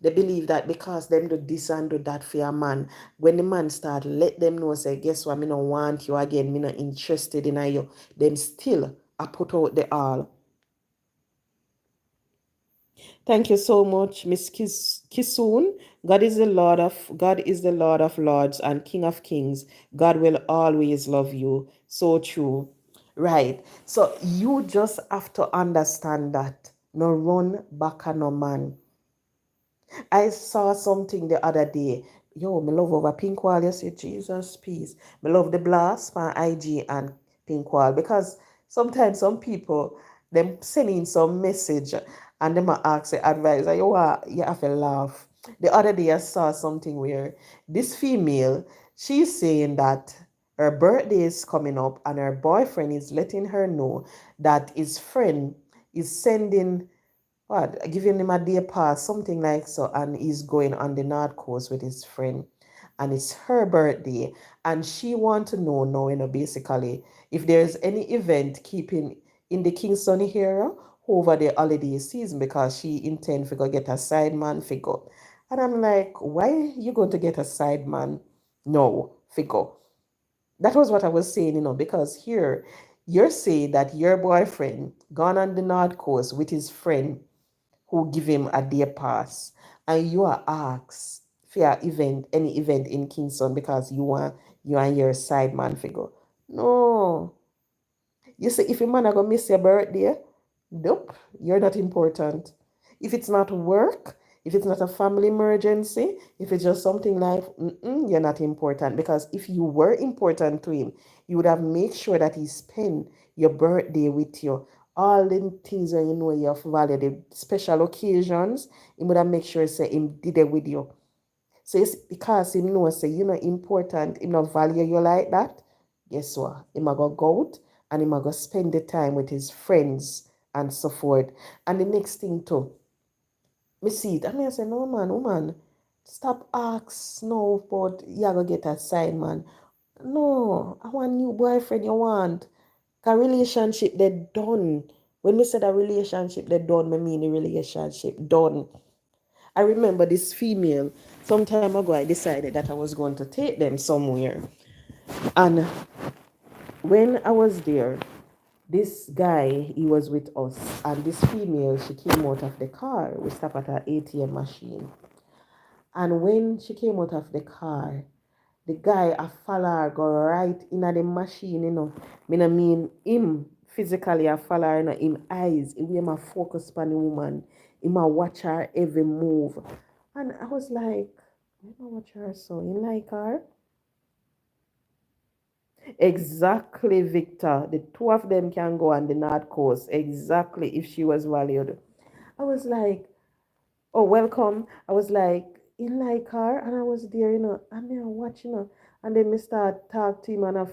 they believe that because them do this and do that for a man, when the man start let them know, say, guess what, me no want you again, me not interested in you, them still I put out the all. Thank you so much, Miss Kisoon. God is the Lord of Lords and King of Kings. God will always love you. So true. Right. So you just have to understand that. No run back on no man. I saw something the other day. Yo, me love over pink wall. You say, Jesus, peace. Me love the blast my IG and pink wall because sometimes some people them sending some message and them ask the advisor, you have to laugh. The other day I saw something where this female, she's saying that her birthday is coming up and her boyfriend is letting her know that his friend is sending what, giving him a day pass, something like so, and he's going on the North Coast with his friend, and it's her birthday, and she want to know now, basically, if there's any event keeping in the Kingston area over the holiday season because she intend to go get a side man figure. And I'm like, why you going to get a side man? No, figure. That was what I was saying, because here you're saying that your boyfriend gone on the North Coast with his friend who give him a day pass, and you are asked for any event in Kingston because you and your side man figure. No. You see, if a man are gonna miss your birthday, nope, you're not important. If it's not work, if it's not a family emergency, if it's just something like, you're not important. Because if you were important to him, you would have made sure that he spent your birthday with you. All the things that you have value, the special occasions, he would have made sure say him did it with you. So it's because he knows say you're not important, him not value you like that. Guess what? He might go out and he might go spend the time with his friends and so forth. And the next thing too, me see it. I mean I say, no man, woman, stop ask no, but you gonna get a sign, man. No, I want new boyfriend you want. A relationship they done. When me said a relationship they done, me mean a relationship done. I remember this female, some time ago, I decided that I was going to take them somewhere. And when I was there, this guy, he was with us. And this female, she came out of the car. We stopped at her ATM machine. And when she came out of the car, the guy, a follower, go right in the machine. I mean him physically, a follower, him eyes, he will focus on the woman. Him a watch her every move. And I was like, I don't watch her so. You like her? Exactly, Victor. The two of them can go on the North Coast. Exactly, if she was valued. I was like, oh, welcome. I was like, you like her? And I was there, and then I watch, and then me start talk to him and I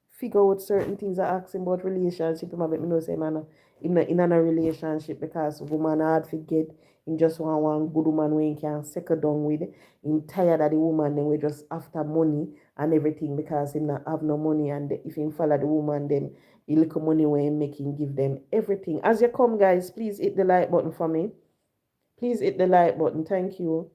figure out certain things. I ask him about relationship. Him make me know say man in a relationship because woman hard to get him just want one good woman when he can settle down with. Him tired of the woman then we just after money and everything because him not have no money and if him follow the woman then he little money when he make him give them everything. As you come guys, please hit the like button for me. Please hit the like button. Thank you.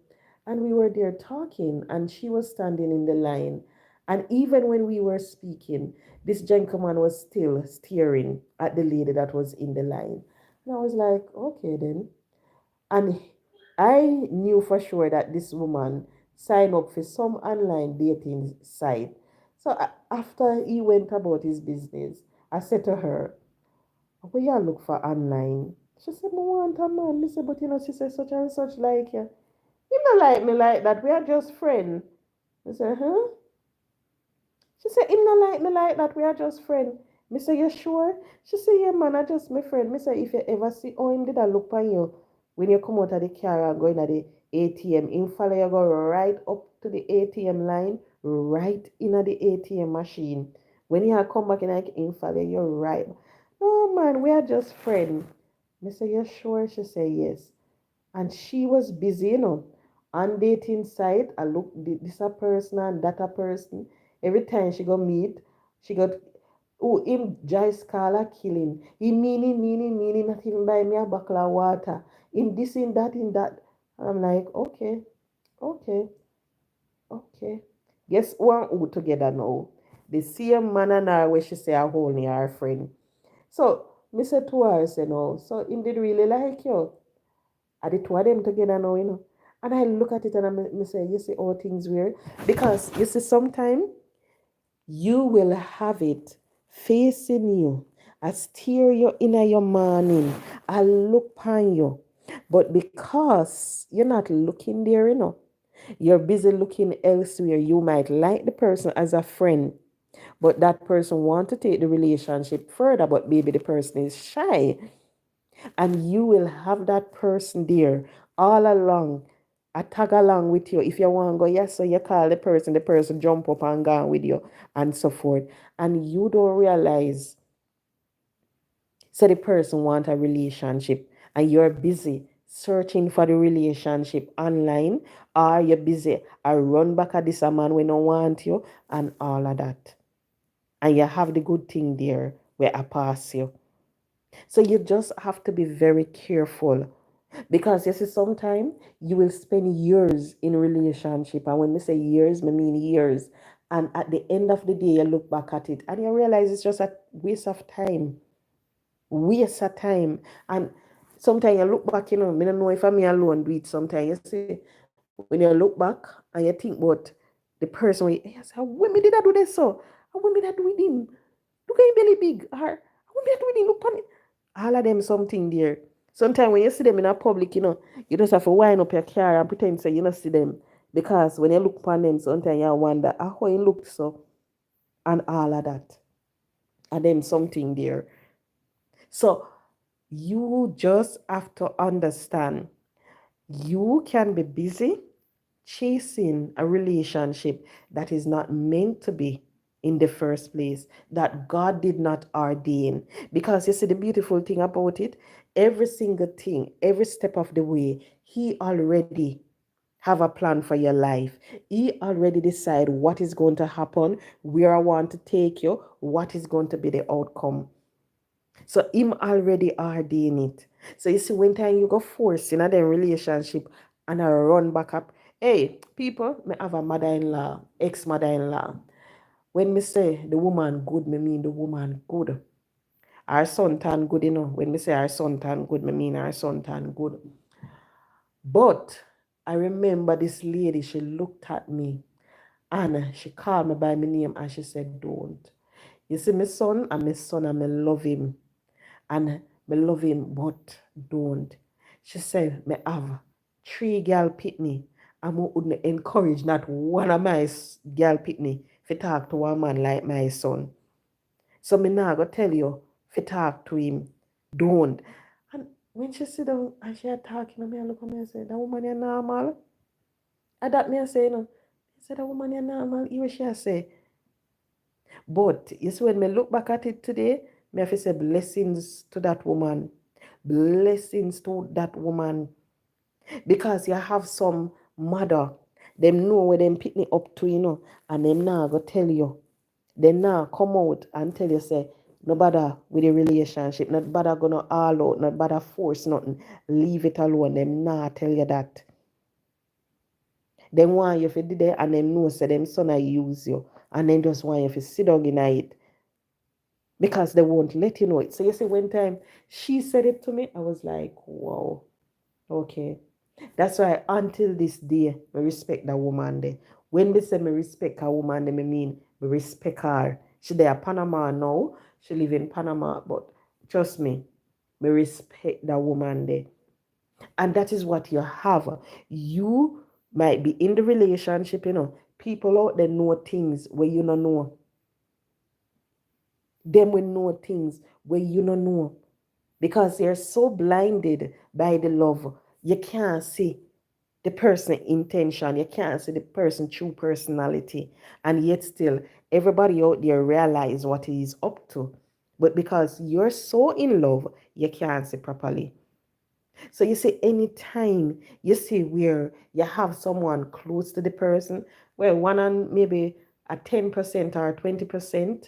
And we were there talking, and she was standing in the line. And even when we were speaking, this gentleman was still staring at the lady that was in the line. And I was like, okay, then. And I knew for sure that this woman signed up for some online dating site. So after he went about his business, I said to her, what you look for online? She said, I want a man. I said, but she said, such and such like you. You not like me like that. We are just friends. I said, huh? She said, him not like me like that. We are just friend. Me say, you sure? She say, yeah, man, I just my friend. Me say, if you ever see how him did I look on you when you come out of the car and go in at the ATM, him follow you go right up to the ATM line, right in at the ATM machine. When you come back in, like, him follow you right. No, man, we are just friend. Me say, you sure? She say, yes. And she was busy, on dating site. I look this a person and that a person. Every time she go meet, she got, oh, him Jai Scala killing. He meaning, not even buy me a bottle of water. In this, in that, in that. And I'm like, okay, okay, okay. Guess one who together now. The same man and her where she say a whole near her friend. So, me say to her, I say no. So him did really like you. I did two of them together now. And I look at it and I say, you see all things weird. Because you see, sometimes you will have it facing you. I steer you in your morning. I look upon you. But because you're not looking there, you're busy looking elsewhere. You might like the person as a friend, but that person want to take the relationship further, but maybe the person is shy. And you will have that person there all along. I tag along with you. If you want to go, yes, so you call the person jump up and go with you, and so forth. And you don't realize, so the person want a relationship, and you're busy searching for the relationship online, or you're busy, I run back at this a man when don't want you, and all of that. And you have the good thing there where I pass you. So you just have to be very careful. Because you see, sometimes you will spend years in a relationship. And when we say years, I mean years. And at the end of the day, you look back at it and you realize it's just a waste of time. Waste of time. And sometimes you look back, I don't know if I'm alone do it sometimes. You see, when you look back and you think about the person, where you say, when me did I do this so? When me did I do with him? Look at him belly big. Or when me did I do with him? Look at me. All of them something there. Sometimes when you see them in a public, you just have to wind up your car and pretend say you don't see them. Because when you look upon them, sometimes you wonder how he looked so, and all of that. And then something there. So you just have to understand you can be busy chasing a relationship that is not meant to be in the first place, that God did not ordain. Because you see, the beautiful thing about it, every single thing, every step of the way, He already have a plan for your life. He already decide what is going to happen, where I want to take you, what is going to be the outcome. So him already ordain it. So you see, when time you go force in a them relationship and I run back up, hey, people, me have a mother-in-law, ex-mother-in-law. When me say the woman good, me mean the woman good. Our son turn good, When me say our son turn good, me mean our son turn good. But I remember this lady, she looked at me and she called me by my name and she said, don't. You see, my son, and me love him. And me love him, but don't. She said, me have three girl pitney. And I wouldn't encourage not one of my girl pitney to talk to a man like my son. So me now go tell you to talk to him. Don't. And when she sit down and she had talking to me, I look at me and say, that woman is normal. And that me I say, I said, that woman is normal. You she say. But you see, when me look back at it today, me have to say blessings to that woman. Blessings to that woman. Because you have some mother, them know where them pick me up to, and them now go tell you. They now come out and tell you, say, no bother with the relationship, not bother gonna all out, not bother force nothing. Leave it alone. Them now tell you that. Them want you to do that and them know say them son I use you. And then just want you to sit down in it. Because they won't let you know it. So you see, one time she said it to me, I was like, wow, okay. That's why until this day, I respect that woman there. When they say me respect a woman, they mean me respect her. She there Panama now. She live in Panama, but trust me, me respect that woman there. And that is what you have. You might be in the relationship, People out there know things where you don't know. Them will know things where you don't know because you're so blinded by the love. You can't see the person intention. You can't see the person true personality. And yet still, everybody out there realize what he is up to. But because you're so in love, you can't see properly. So you see, anytime you see where you have someone close to the person, well, one on maybe a 10% or 20%,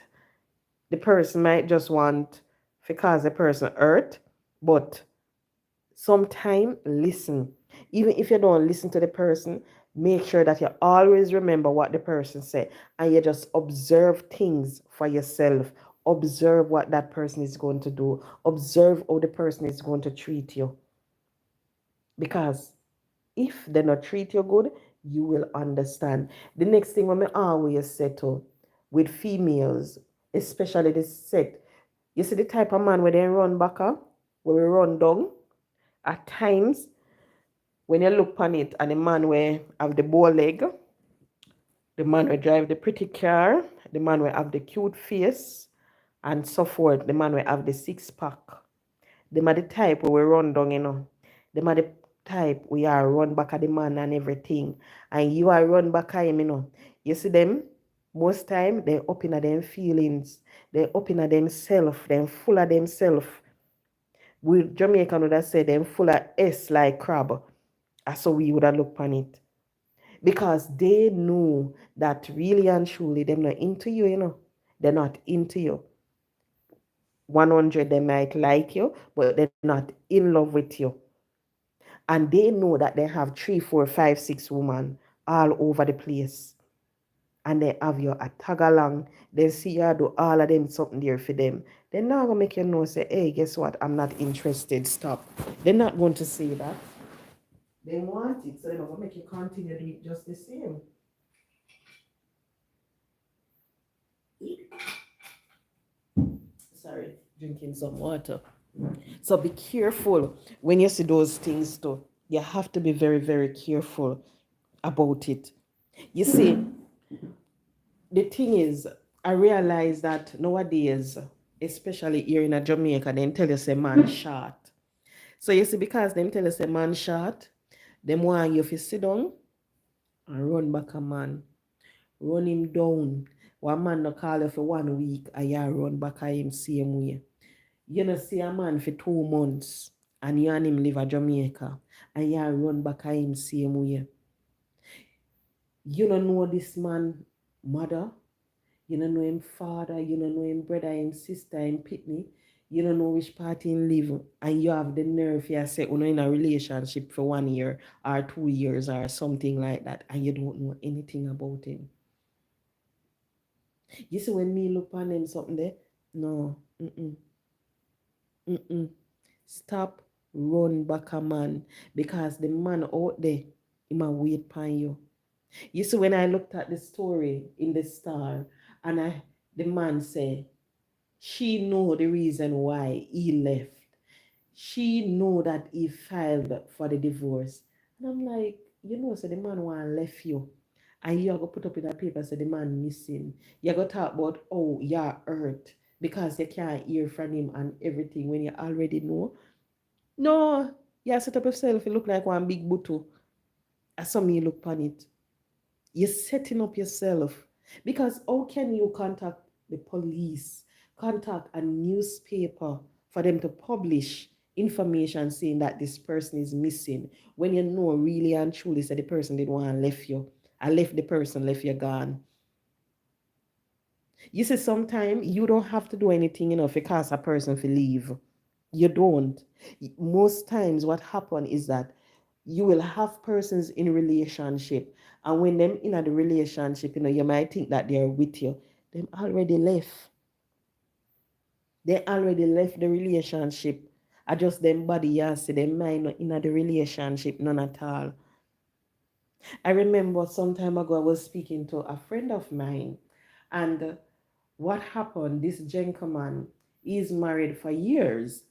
the person might just want to cause the person hurt, but sometime listen. Even if you don't listen to the person, make sure that you always remember what the person said and you just observe things for yourself. Observe what that person is going to do. Observe how the person is going to treat you. Because if they not treat you good, you will understand. The next thing when I always settle with females, especially this set, you see the type of man where they run back up, where we run down. At times, when you look on it, and the man where have the bow leg, the man will drive the pretty car, the man will have the cute face, and so forth. The man will have the six pack. Them are the type where we run down, Them are the type we are run back at the man and everything. And you are run back at him. You see them, most time, they up in them feelings. They up in themselves. They full of themselves. We Jamaican would have said them full of S like crab. That's how we would have looked on it. Because they know that really and truly they're not into you. They're not into you. 100 they might like you, but they're not in love with you. And they know that they have 3, 4, 5, 6 women all over the place. And they have you a tag along. They see you do all of them something there for them. They're not going to make you know, say, hey, guess what? I'm not interested. Stop. They're not going to say that. They want it, so they're not going to make you continue to do it just the same. Sorry, drinking some water. So be careful when you see those things too. You have to be very, very careful about it. You see, the thing is, I realize that nowadays, especially here in a Jamaica, they tell you say man short. So you see, because them tell you say man short, them want you to sit down and run back a man. Run him down. One man no call you for 1 week and you run back at him same way. You know see a man for 2 months and you and him live at Jamaica and you run back at him same way. You don't know this man mother. You don't know him father, you don't know him brother, him sister, him pitney. You don't know which part he live. And you have the nerve you say you're in a relationship for 1 year or 2 years or something like that. And you don't know anything about him. You see when me look on him something there? No. Stop run back a man. Because the man out there, he might wait upon you. You see when I looked at the story in the Star and the man say, she know the reason why he left. She know that he filed for the divorce. And I'm like, so the man want left you. And you are going to put up in a paper, say the man missing. You're going to talk about, oh, you're hurt because you can't hear from him and everything when you already know. No, you set up yourself, you look like one big butu. As some you look on it. You're setting up yourself. Because how can you contact the police, contact a newspaper for them to publish information saying that this person is missing when you know really and truly that the person didn't want to left you? I left the person, left you gone. You see, sometimes you don't have to do anything, if it cause a person to leave. You don't. Most times what happen is that you will have persons in relationship and when them in a the relationship, you might think that they're with you. Them already left. They already left the relationship. I just them body, yes, them mind not in a the relationship, none at all. I remember some time ago I was speaking to a friend of mine and what happened, this gentleman is married for years.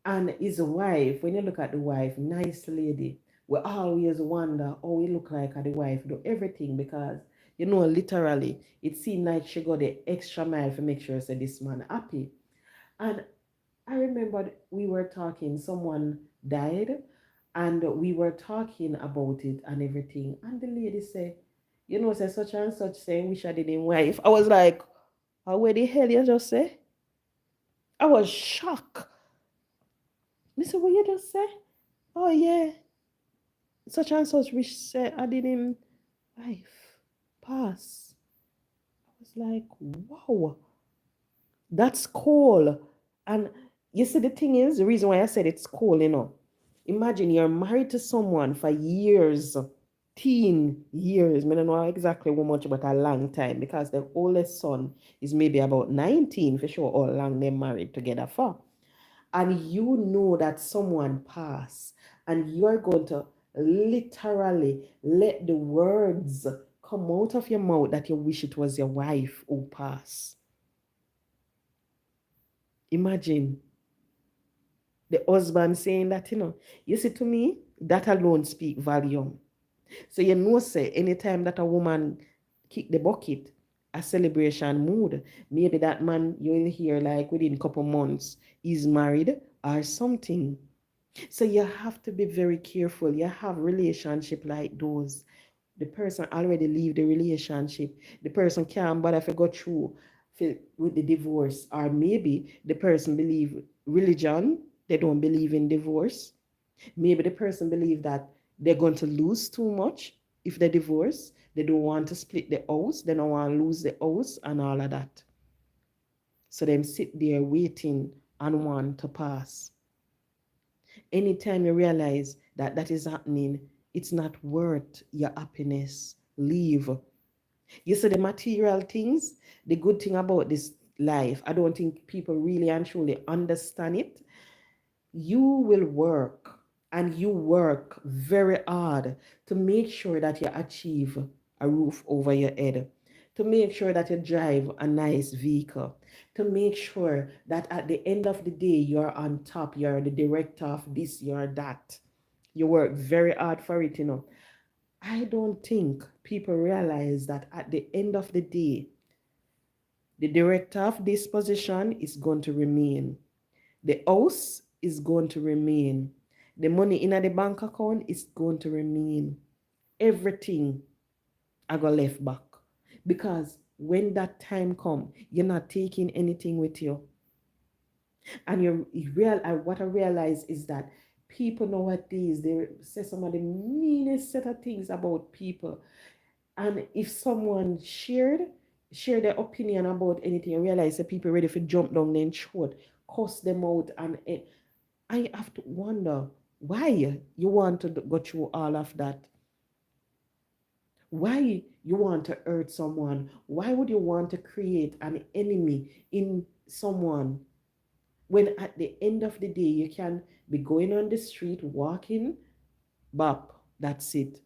And his wife, when you look at the wife, nice lady, we always wonder how he look like at the wife, do everything because You know, literally, it seemed like she got the extra mile to make sure say this man happy. And I remember we were talking, someone died, and we were talking about it and everything. And the lady said, you know, say such and such saying wish I didn't wife. I was like, oh, where the hell you just say? I was shocked. I said, what you just say? Oh yeah. Such and such wish say I didn't wife. Pass. I was like, wow, that's cool. And you see, the thing is, the reason why I said it's cool, you know, imagine you're married to someone for years, teen years. I don't know exactly how much, but a long time because the oldest son is maybe about 19 for sure, how long they married together for. And you know that someone passed, and you're going to literally let the words come out of your mouth that you wish it was your wife who passed. Imagine the husband saying that, you know, you see, to me, that alone speak volume. So you know, say, anytime that a woman kick the bucket, a celebration mood, maybe that man you'll hear like within a couple months is married or something. So you have to be very careful. You have relationship like those. The person already leave the relationship. The person can't bother if go through with the divorce. Or maybe the person believe religion, they don't believe in divorce. Maybe the person believe that they're going to lose too much if they divorce. They don't want to split the house. They don't want to lose the house and all of that. So them sit there waiting on one to pass. Anytime you realize that that is happening, it's not worth your happiness. Leave. You see, the material things, the good thing about this life, I don't think people really and truly understand it. You will work, and you work very hard to make sure that you achieve a roof over your head, to make sure that you drive a nice vehicle, to make sure that at the end of the day you're on top, you're the director of this, you're that. You work very hard for it, you know. I don't think people realize that at the end of the day, the director of this position is going to remain. The house is going to remain. The money in the bank account is going to remain. Everything I got left back. Because when that time come, you're not taking anything with you. And what I realize is that people nowadays, they say some of the meanest set of things about people. And if someone share their opinion about anything, I realize that people ready for jump down their throat, cuss them out, and I have to wonder why you want to go through all of that. Why you want to hurt someone? Why would you want to create an enemy in someone when at the end of the day you can be going on the street walking, bop, that's it.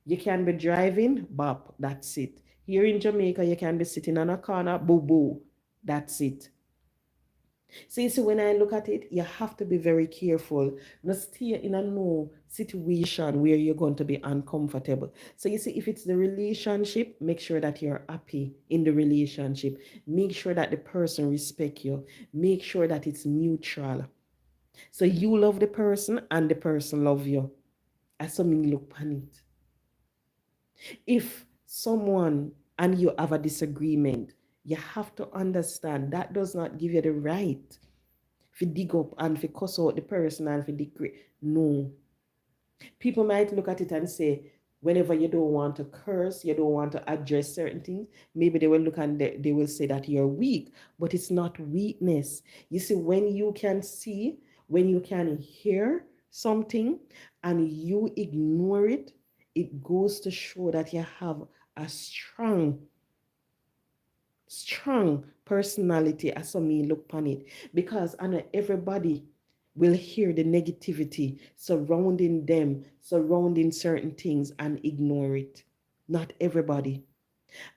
You can be driving, bop, that's it. Here in Jamaica, you can be sitting on a corner, boo boo, that's it. So you see, when I look at it, you have to be very careful. Not stay in a no situation where you're going to be uncomfortable. So you see, if it's the relationship, make sure that you're happy in the relationship. Make sure that the person respect you. Make sure that it's mutual. So you love the person and the person love you. As something look upon it. If someone and you have a disagreement, you have to understand that does not give you the right to dig up and to cuss out the person and to degrade. No. People might look at it and say, whenever you don't want to curse, you don't want to address certain things, maybe they will look and they will say that you're weak, but it's not weakness. You see, when you can see, when you can hear something and you ignore it, it goes to show that you have a strong personality, as some may look upon it, because I know everybody will hear the negativity surrounding them, surrounding certain things, and ignore it. Not everybody.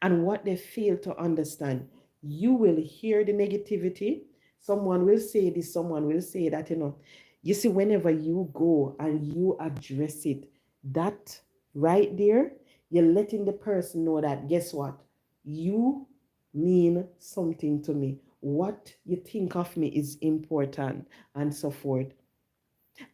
And what they fail to understand, you will hear the negativity. Someone will say this, someone will say that, you know. You see, whenever you go and you address it, that right there You're letting the person know that, guess what? You mean something to me. What you think of me is important, and so forth.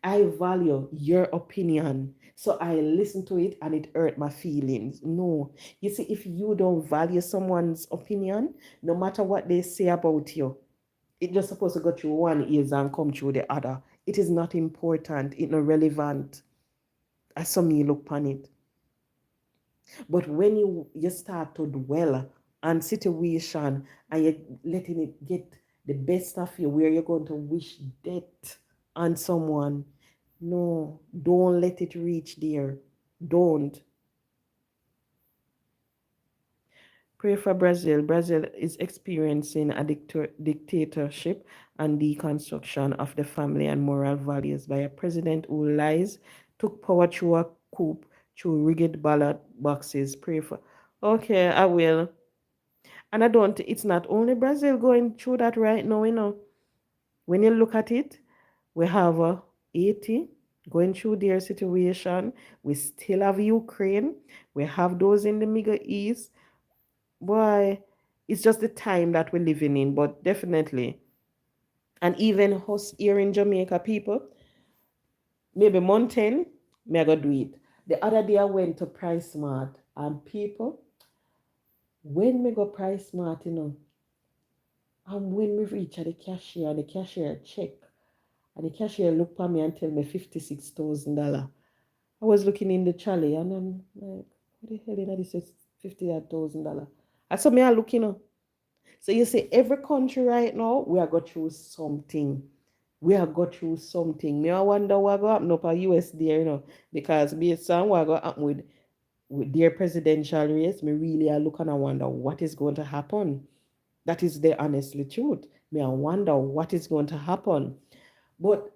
I value your opinion. So I listen to it and it hurt my feelings. No. You see, if you don't value someone's opinion, no matter what they say about you, it just supposed to go through one ears and come through the other. It is not important. It's not relevant. As some me look upon it. But when you start to dwell on situation and you're letting it get the best of you, where you're going to wish death on someone, no, don't let it reach there. Don't. Pray for Brazil. Brazil is experiencing a dictatorship and deconstruction of the family and moral values by a president who lies, took power through a coup, through rigged ballot boxes. Pray for. Okay, I will. And I don't, it's not only Brazil going through that right now, When you look at it, we have Haiti going through their situation. We still have Ukraine. We have those in the Middle East. Boy, it's just the time that we're living in, but definitely. And even us here in Jamaica, people, maybe mountain, may I go do it. The other day I went to Price Smart, and people, when me go Price Smart, and when we reach at the cashier, and the cashier check, and the cashier look at me and tell me $56,000. I was looking in the trolley and I'm like, what the hell is this $50,000? And so me I look, So you see, every country right now, we are going through something. We are going through something. Me I wonder what go happen up at US there, because based on what go happen with their presidential race, me really are looking and wonder what is going to happen. That is the honestly truth. Me I wonder what is going to happen. But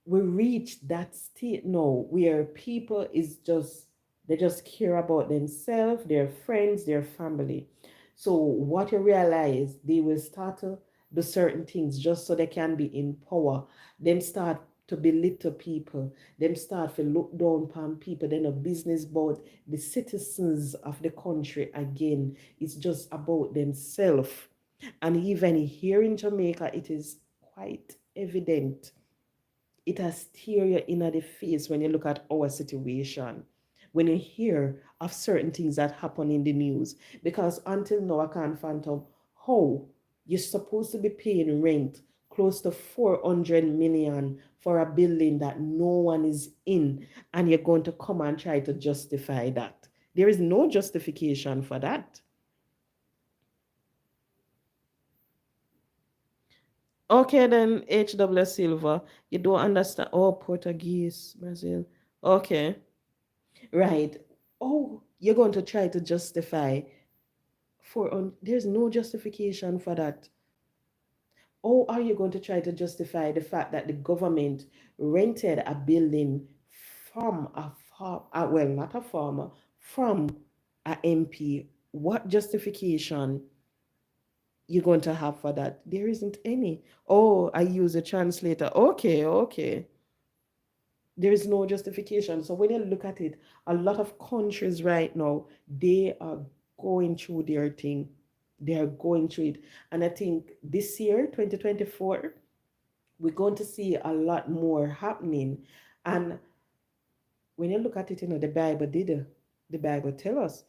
we reach that state now where people is just, they just care about themselves, their friends, their family. So what you realize, they will start to do certain things just so they can be in power. Them start to belittle people. Them start to look down upon people. Then a business about the citizens of the country again. It's just about themselves. And even here in Jamaica, it is quite evident. It has stare you in the face when you look at our situation, when you hear of certain things that happen in the news. Because until now, I can't find out how you're supposed to be paying rent close to 400 million for a building that no one is in, and you're going to come and try to justify that. There is no justification for that. Okay, then HW Silva, you don't understand. Oh, Portuguese, Brazil. Okay. Right. Oh, you're going to try to justify there's no justification for that. Or are you going to try to justify the fact that the government rented a building from a farm, well, not a farmer, from a MP? What justification you're going to have for that? There isn't any. Oh, I use a translator. Okay, okay. There is no justification. So when you look at it, a lot of countries right now, they are going through their thing. They are going through it. And I think this year, 2024, we're going to see a lot more happening. And when you look at it, the Bible tell us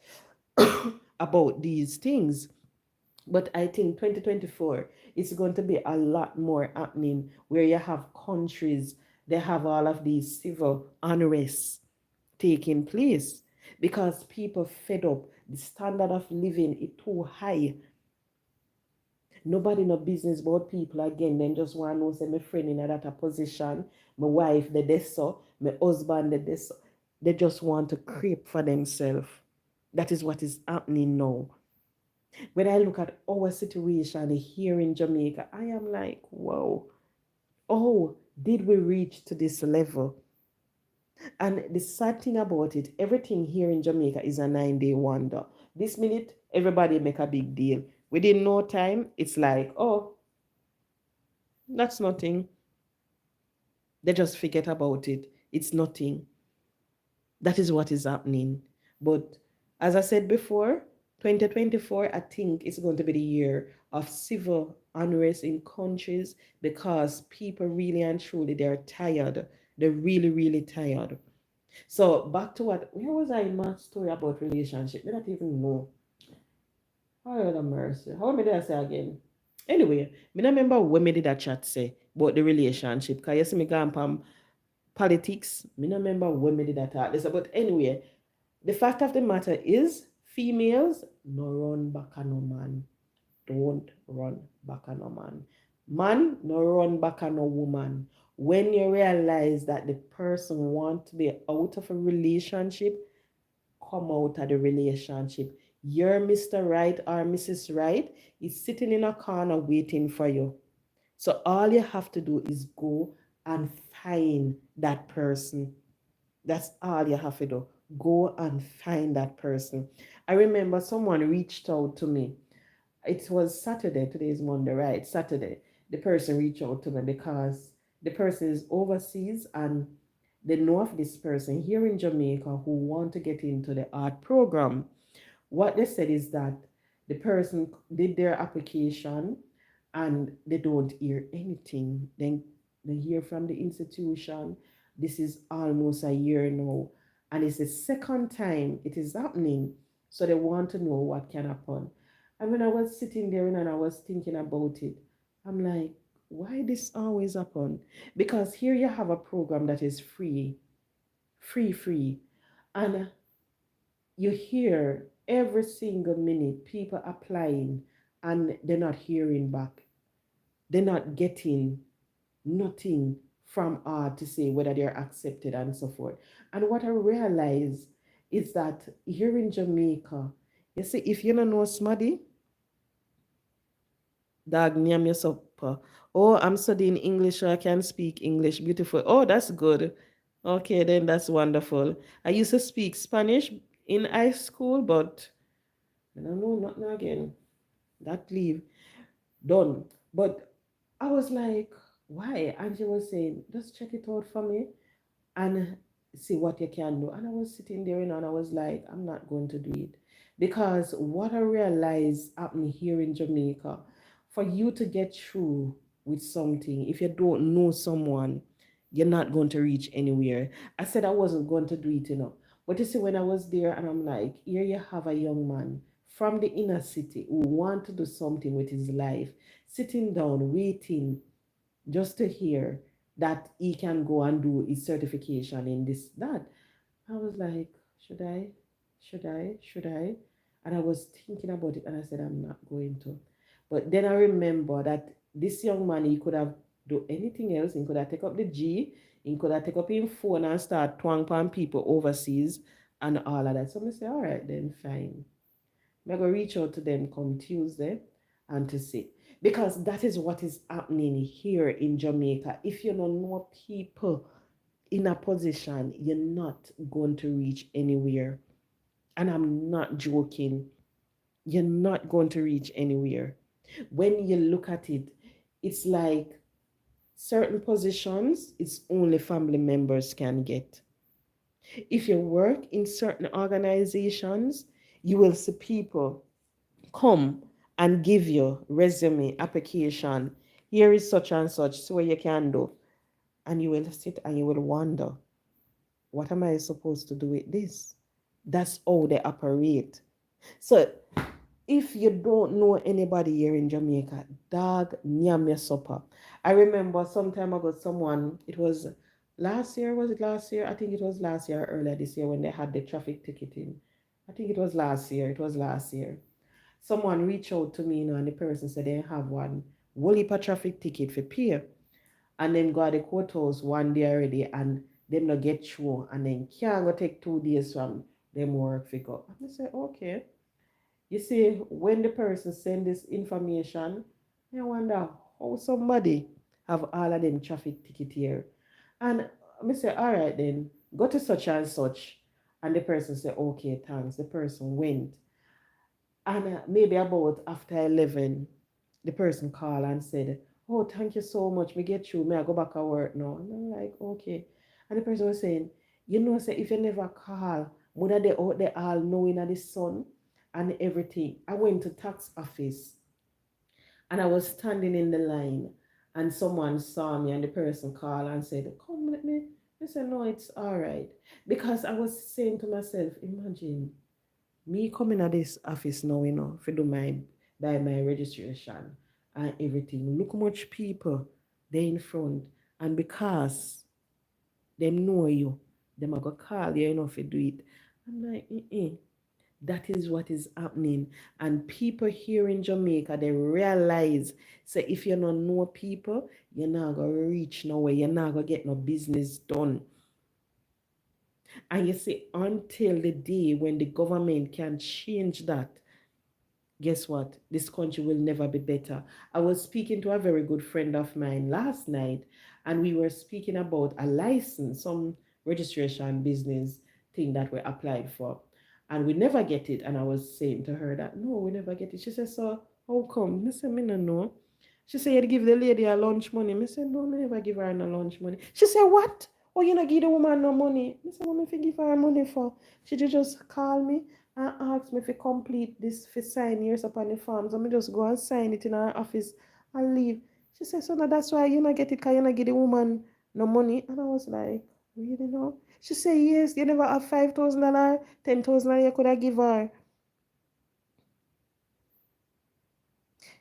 about these things. But I think 2024 is going to be a lot more happening, where you have countries, they have all of these civil unrest taking place because people fed up. The standard of living is too high. Nobody no business about people again. Then just want to know say my friend in that a position, my wife the this so, my husband the this. They just want to creep for themselves. That is what is happening now. When I look at our situation here in Jamaica, I am like, whoa, oh, did we reach to this level? And the sad thing about it, everything here in Jamaica is a 9-day wonder. This minute, everybody make a big deal. Within no time, it's like, oh, that's nothing. They just forget about it. It's nothing. That is what is happening. But as I said before, 2024, I think it's going to be the year of civil unrest in countries because people really and truly they're tired. They're really, really tired. So back to where was I in my story about relationship? I don't even know. Oh, the mercy. How many did I say again? Anyway, I don't remember when me did that chat say about the relationship. Because you see me going from politics. I don't remember when me did that talk. But anyway, the fact of the matter is, females no run back on no man. Don't run back on no man. Man no run back on no woman. When you realize that the person want to be out of a relationship, come out of the relationship. Your Mr. Right or Mrs. Right is sitting in a corner waiting for you. So all you have to do is go and find that person. That's all you have to do. Go and find that person. I remember someone reached out to me. It was Saturday. Today is Monday, right? Saturday. The person reached out to me because the person is overseas and they know of this person here in Jamaica who want to get into the art program. What they said is that the person did their application and they don't hear anything. Then they hear from the institution. This is almost a year now. And it's the second time it is happening. So they want to know what can happen. And when I was sitting there and I was thinking about it, I'm like, why this always happen? Because here you have a program that is free, free. And you hear every single minute people applying and they're not hearing back. They're not getting nothing from art to say whether they're accepted and so forth. And what I realize is that here in Jamaica, you see, if you don't know somebody, dog name yourself. Oh, I'm studying English, so I can speak English. Beautiful. Oh, that's good. Okay, then that's wonderful. I used to speak Spanish in high school, but I don't know, nothing again. That leave done. But I was like, why? And she was saying, just check it out for me and see what you can do. And I was sitting there, and I was like, I'm not going to do it. Because what I realized happened here in Jamaica, for you to get through with something, if you don't know someone, you're not going to reach anywhere. I said I wasn't going to do it, But you see, when I was there, and I'm like, here you have a young man from the inner city who want to do something with his life, sitting down, waiting just to hear that he can go and do his certification in this, that. I was like, should I? Should I? Should I? And I was thinking about it and I said, I'm not going to. But then I remember that this young man, he could have do anything else. He could have take up the G, he could have take up his phone and start twang pan people overseas and all of that. So I say, all right, then fine. I'm going to reach out to them come Tuesday and to see. Because that is what is happening here in Jamaica. If you don't know people in a position, you're not going to reach anywhere. And I'm not joking. You're not going to reach anywhere. When you look at it, it's like certain positions, it's only family members can get. If you work in certain organizations, you will see people come and give you resume application. Here is such and such, so you can do. And you will sit and you will wonder, what am I supposed to do with this? That's how they operate. So if you don't know anybody here in Jamaica, dog, nyam your supper. I remember some time ago, someone, it was last year, was it last year? I think it was last year, earlier this year when they had the traffic ticketing. I think it was last year. It was last year. Someone reached out to me, and the person said they have one whole heap of traffic ticket for pay. And them got the courthouse one day already, and them not get through, and then can't go take 2 days from them work figure. And I say, okay. You see, when the person send this information, I wonder how somebody have all of them traffic ticket here. And I say, all right then, go to such and such. And the person say, okay, thanks. The person went. And maybe about after 11, the person called and said, oh, thank you so much. Me get through. May I go back to work now? And I'm like, okay. And the person was saying, say if you never call Mother they out there all knowing of the sun and everything. I went to tax office and I was standing in the line and someone saw me and the person called and said, come let me. I said, no, it's all right. Because I was saying to myself, imagine me coming at this office now, for do my buy my registration and everything. Look much people they in front. And because them know you, them are gonna call you, for do it. I'm like, that is what is happening. And people here in Jamaica, they realize, so if you don't know people, you're not gonna reach nowhere, you're not gonna get no business done. And you see, until the day when the government can change that, guess what? This country will never be better. I was speaking to a very good friend of mine last night, and we were speaking about a license, some registration business thing that we applied for. And we never get it. And I was saying to her that, no, we never get it. She said, so how come? I said, me no know. She said, you give the lady a lunch money. I said, no, I never give her no lunch money. She said, what? Oh, you not give the woman no money? I said, what me fi give her money for? She just call me and ask me if I complete this for sign years upon the forms. And I just go and sign it in her office and leave. She said, so now that's why you not get it because you not give the woman no money. And I was like, really no? She said, yes, you never have $5,000, $10,000 you could have give her.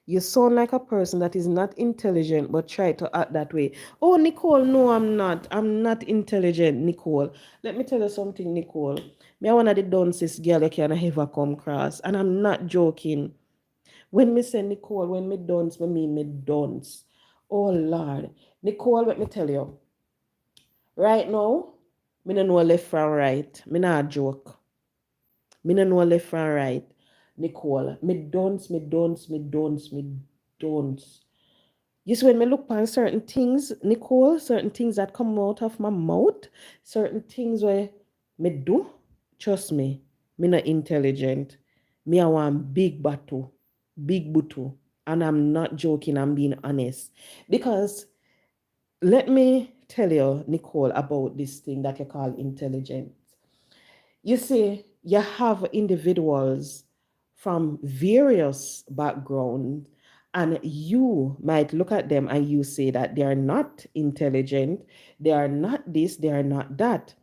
You sound like a person that is not intelligent but try to act that way. Oh, Nicole, no, I'm not. I'm not intelligent, Nicole. Let me tell you something, Nicole. Me are one of the dumbest girl you can ever come across. And I'm not joking. When me say Nicole, when me dunce, me mean me dunce. Oh, Lord. Nicole, let me tell you. Right now, me no know left from right. Me not joke. Me no know left from right. Nicole, me dunce, me dunce, me dunce, me dunce. You see, when me look on certain things, Nicole, certain things that come out of my mouth, certain things where me do, trust me not intelligent. Me I want big batu, big butu. And I'm not joking, I'm being honest. Because let me tell you, Nicole, about this thing that you call intelligent. You see, you have individuals from various backgrounds, and you might look at them and you say that they are not intelligent, they are not this, they are not that.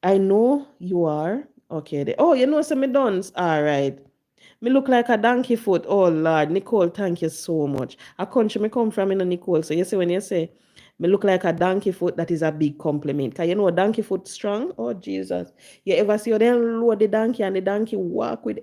I know you are. Okay. Oh, you know some dons. All right. Me look like a donkey foot. Oh Lord, Nicole, thank you so much. A country me come from, Nicole. So you see when you say me look like a donkey foot, that is a big compliment. Cause you know a donkey foot strong. Oh Jesus, you ever see how they load the donkey and the donkey walk with?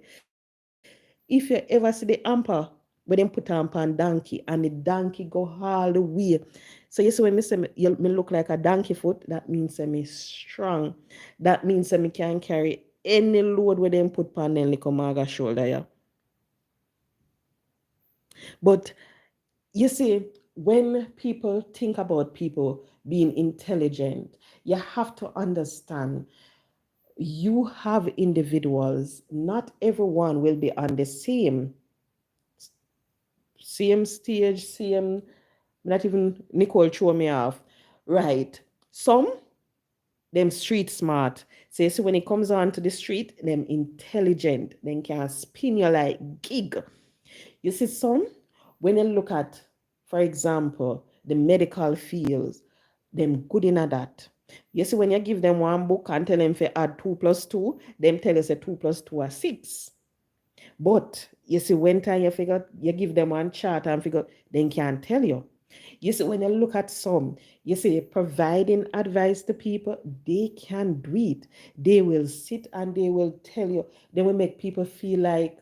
If you ever see the amper when they put on donkey and the donkey go all the way. So you see when me say me look like a donkey foot, that means me strong. That means me can carry any load where they put on them like a shoulder. Yeah. But you see, when people think about people being intelligent, you have to understand you have individuals, not everyone will be on the same stage, same, not even Nicole throw me off. Right. Some them street smart. So you see when it comes on to the street, them intelligent, then can spin you like gig. You see, some, when you look at, for example, the medical fields, them good in that. You see, when you give them one book and tell them to add 2 plus 2, them tell you say 2 plus 2 are 6. But you see, when time you figure you give them one chart and figure they can't tell you. You see, when you look at some, you see providing advice to people, they can do it. They will sit and they will tell you, they will make people feel like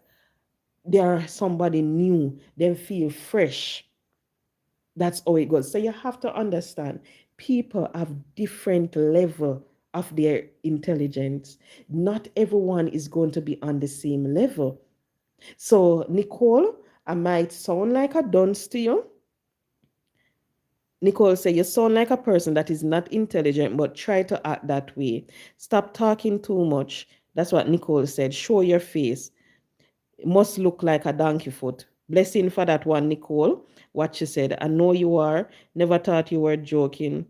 they are somebody new, they feel fresh. That's how it goes. So you have to understand people have different level of their intelligence. Not everyone is going to be on the same level. So Nicole, I might sound like a dunce to you. Nicole said, you sound like a person that is not intelligent, but try to act that way. Stop talking too much. That's what Nicole said. Show your face. It must look like a donkey foot. Blessing for that one, Nicole. What she said. I know you are. Never thought you were joking.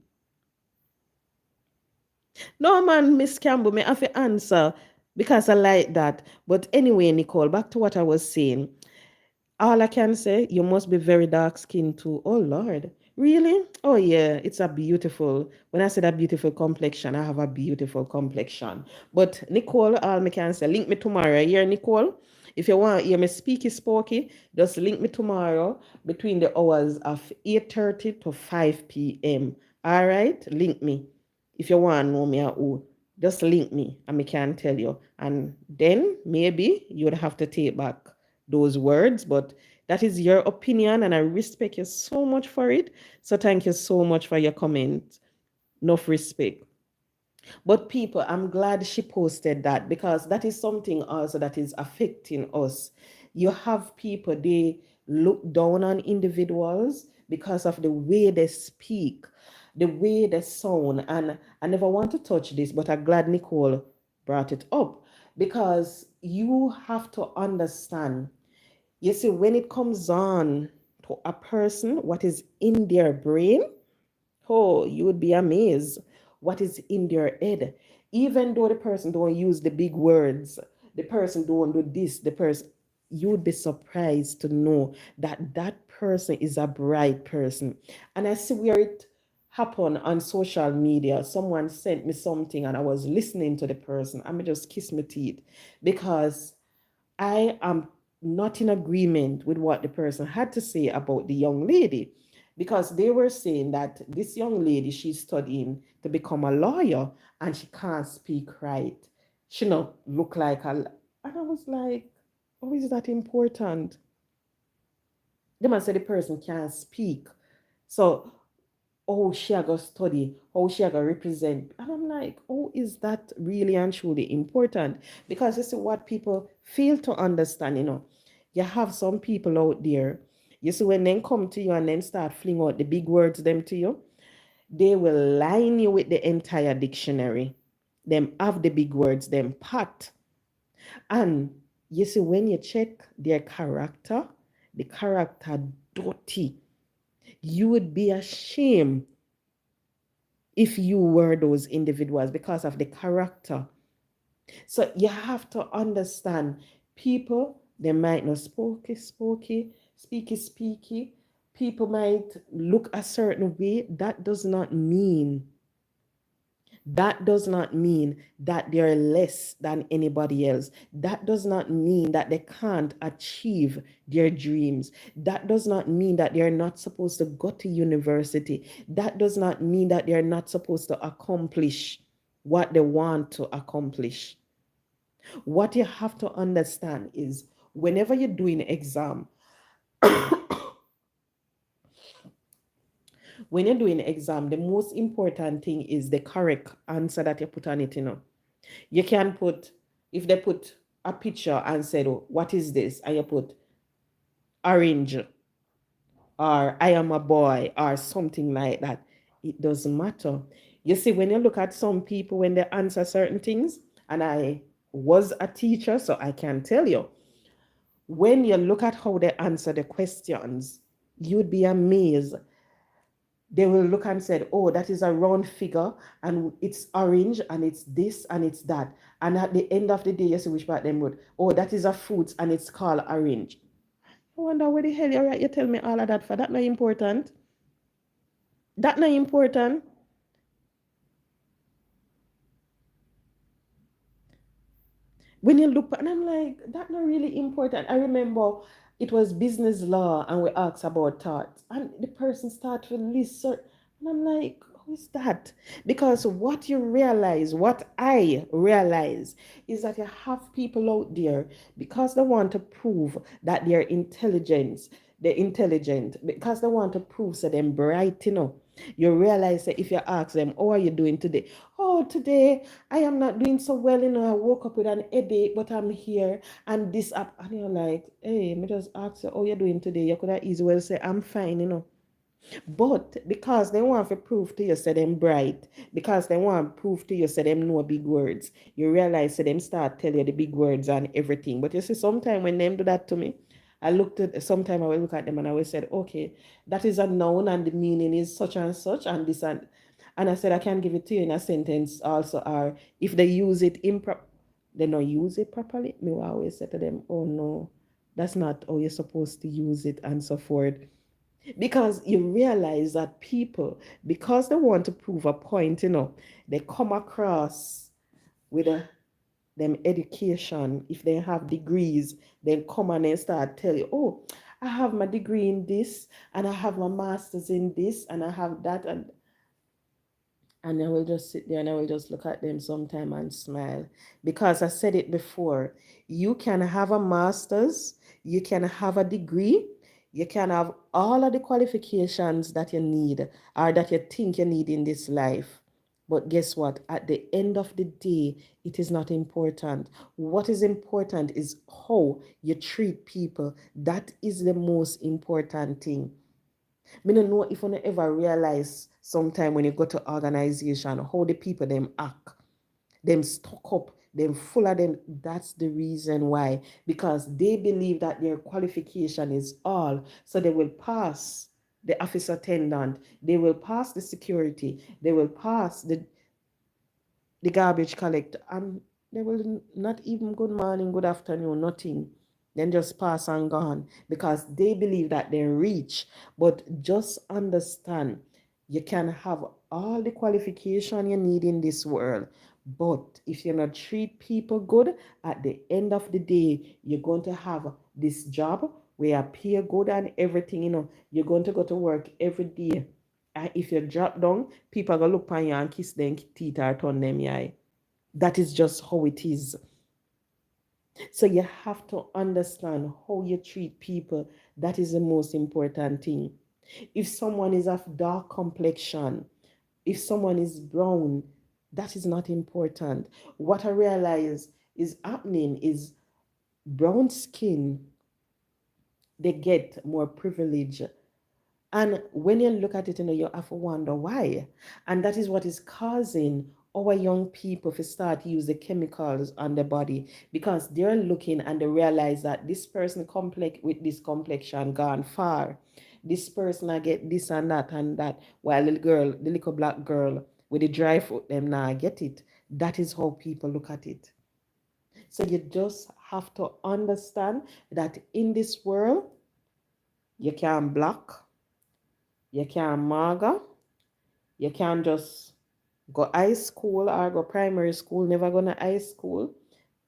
No man, Miss Campbell, me have to answer because I like that. But anyway, Nicole, back to what I was saying. All I can say, you must be very dark skinned too. Oh Lord. Really? Oh yeah, it's a beautiful. When I say that beautiful complexion, I have a beautiful complexion. But Nicole, all I can say, link me tomorrow. Here, Nicole. If you want hear me speaky spokey, just link me tomorrow between the hours of 8:30 to 5 p.m. All right? Link me. If you want to know me or who, just link me and me can tell you. And then maybe you would have to take back those words, but that is your opinion and I respect you so much for it. So thank you so much for your comment. Enough respect. But people, I'm glad she posted that because that is something also that is affecting us. You have people, they look down on individuals because of the way they speak, the way they sound. And I never want to touch this, but I'm glad Nicole brought it up because you have to understand. You see, when it comes on to a person, what is in their brain, oh, you would be amazed what is in their head. Even though the person don't use the big words, the person don't do this, the person, you would be surprised to know that that person is a bright person. And I see where it happened on social media. Someone sent me something and I was listening to the person. I may just kiss my teeth because I am not in agreement with what the person had to say about the young lady because they were saying that this young lady, she's studying to become a lawyer and she can't speak right. She not look like a, and I was like, oh, is that important? The man said the person can't speak. So oh, she a go study, how she a go represent. And I'm like, oh, is that really and truly important? Because this is what people fail to understand, you know. You have some people out there, you see, when they come to you and then start fling out the big words them to you, they will line you with the entire dictionary. Them have the big words, them pat. And you see, when you check their character, the character dirty. You would be ashamed if you were those individuals because of the character. So you have to understand people, they might not speaky. People might look a certain way. That does not mean that they're less than anybody else. That does not mean that they can't achieve their dreams. That does not mean that they're not supposed to go to university. That does not mean that they're not supposed to accomplish what they want to accomplish. What you have to understand is whenever you're doing exam, when you're doing exam, the most important thing is the correct answer that you put on it, you know. You can put, if they put a picture and said, oh, what is this? And you put orange or I am a boy or something like that. It doesn't matter. You see, when you look at some people, when they answer certain things, and I was a teacher, so I can tell you, when you look at how they answer the questions, you'd be amazed. They will look and said, oh, that is a round figure and it's orange and it's this and it's that. And at the end of the day, you see which part them would, oh, that is a fruit and it's called orange. I wonder where the hell you're right. You tell me all of that for that not important. That not important. When you look, and I'm like, that's not really important. I remember it was business law, and we asked about thoughts, and the person started to list, and I'm like, who's that? Because what you realize, what I realize, is that you have people out there because they want to prove that they're intelligent, because they want to prove that they're bright, you know. You realize that if you ask them, how are you doing today? Oh, today I am not doing so well, you know. I woke up with an headache, but I'm here and this up. And you're like, hey, me just ask you how you doing today. You could have easily well say, I'm fine, you know. But because they want to prove to you say them bright, because they want to prove to you say them know big words, you realize say them start tell you the big words and everything. But you see, sometimes when them do that to me, I looked at sometime I will look at them and I will say, okay, that is a noun and the meaning is such and such and this and And I said, I can give it to you in a sentence also, or if they use it improper, they don't use it properly. Me will always say to them, oh no, that's not how you're supposed to use it, and so forth. Because you realize that people, because they want to prove a point, they come across with them education. If they have degrees, then come and they start tell you, oh, I have my degree in this, and I have my master's in this, and I have that, and I will just sit there and I will just look at them sometime and smile. Because I said it before, you can have a master's, you can have a degree, you can have all of the qualifications that you need or that you think you need in this life. But guess what? At the end of the day, it is not important. What is important is how you treat people. That is the most important thing. Me no know if you ever realize sometime when you go to organization how the people them act, them stuck up, them full of them. That's the reason why. Because they believe that their qualification is all. So they will pass the office attendant, they will pass the security, they will pass the garbage collector, and they will not even good morning, good afternoon, nothing. Then just pass and gone because they believe that they're rich. But just understand, you can have all the qualification you need in this world. But if you not treat people good, at the end of the day, you're going to have this job where you pay good and everything, you're going to go to work every day. And if you drop down, people are going to look on you and kiss them teeth or turn them eye. That is just how it is. So you have to understand how you treat people. That is the most important thing. If someone is of dark complexion, if someone is brown, that is not important. What I realize is happening is brown skin, they get more privilege. And when you look at it, you have to wonder why. And that is what is causing our young people to start use the chemicals on the body because they're looking and they realize that this person complex with this complexion gone far. This person I get this and that, while the little black girl with the dry foot, them now get it. That is how people look at it. So you just have to understand that in this world, you can black, you can maga, you can't just go high school or go primary school, never go to high school.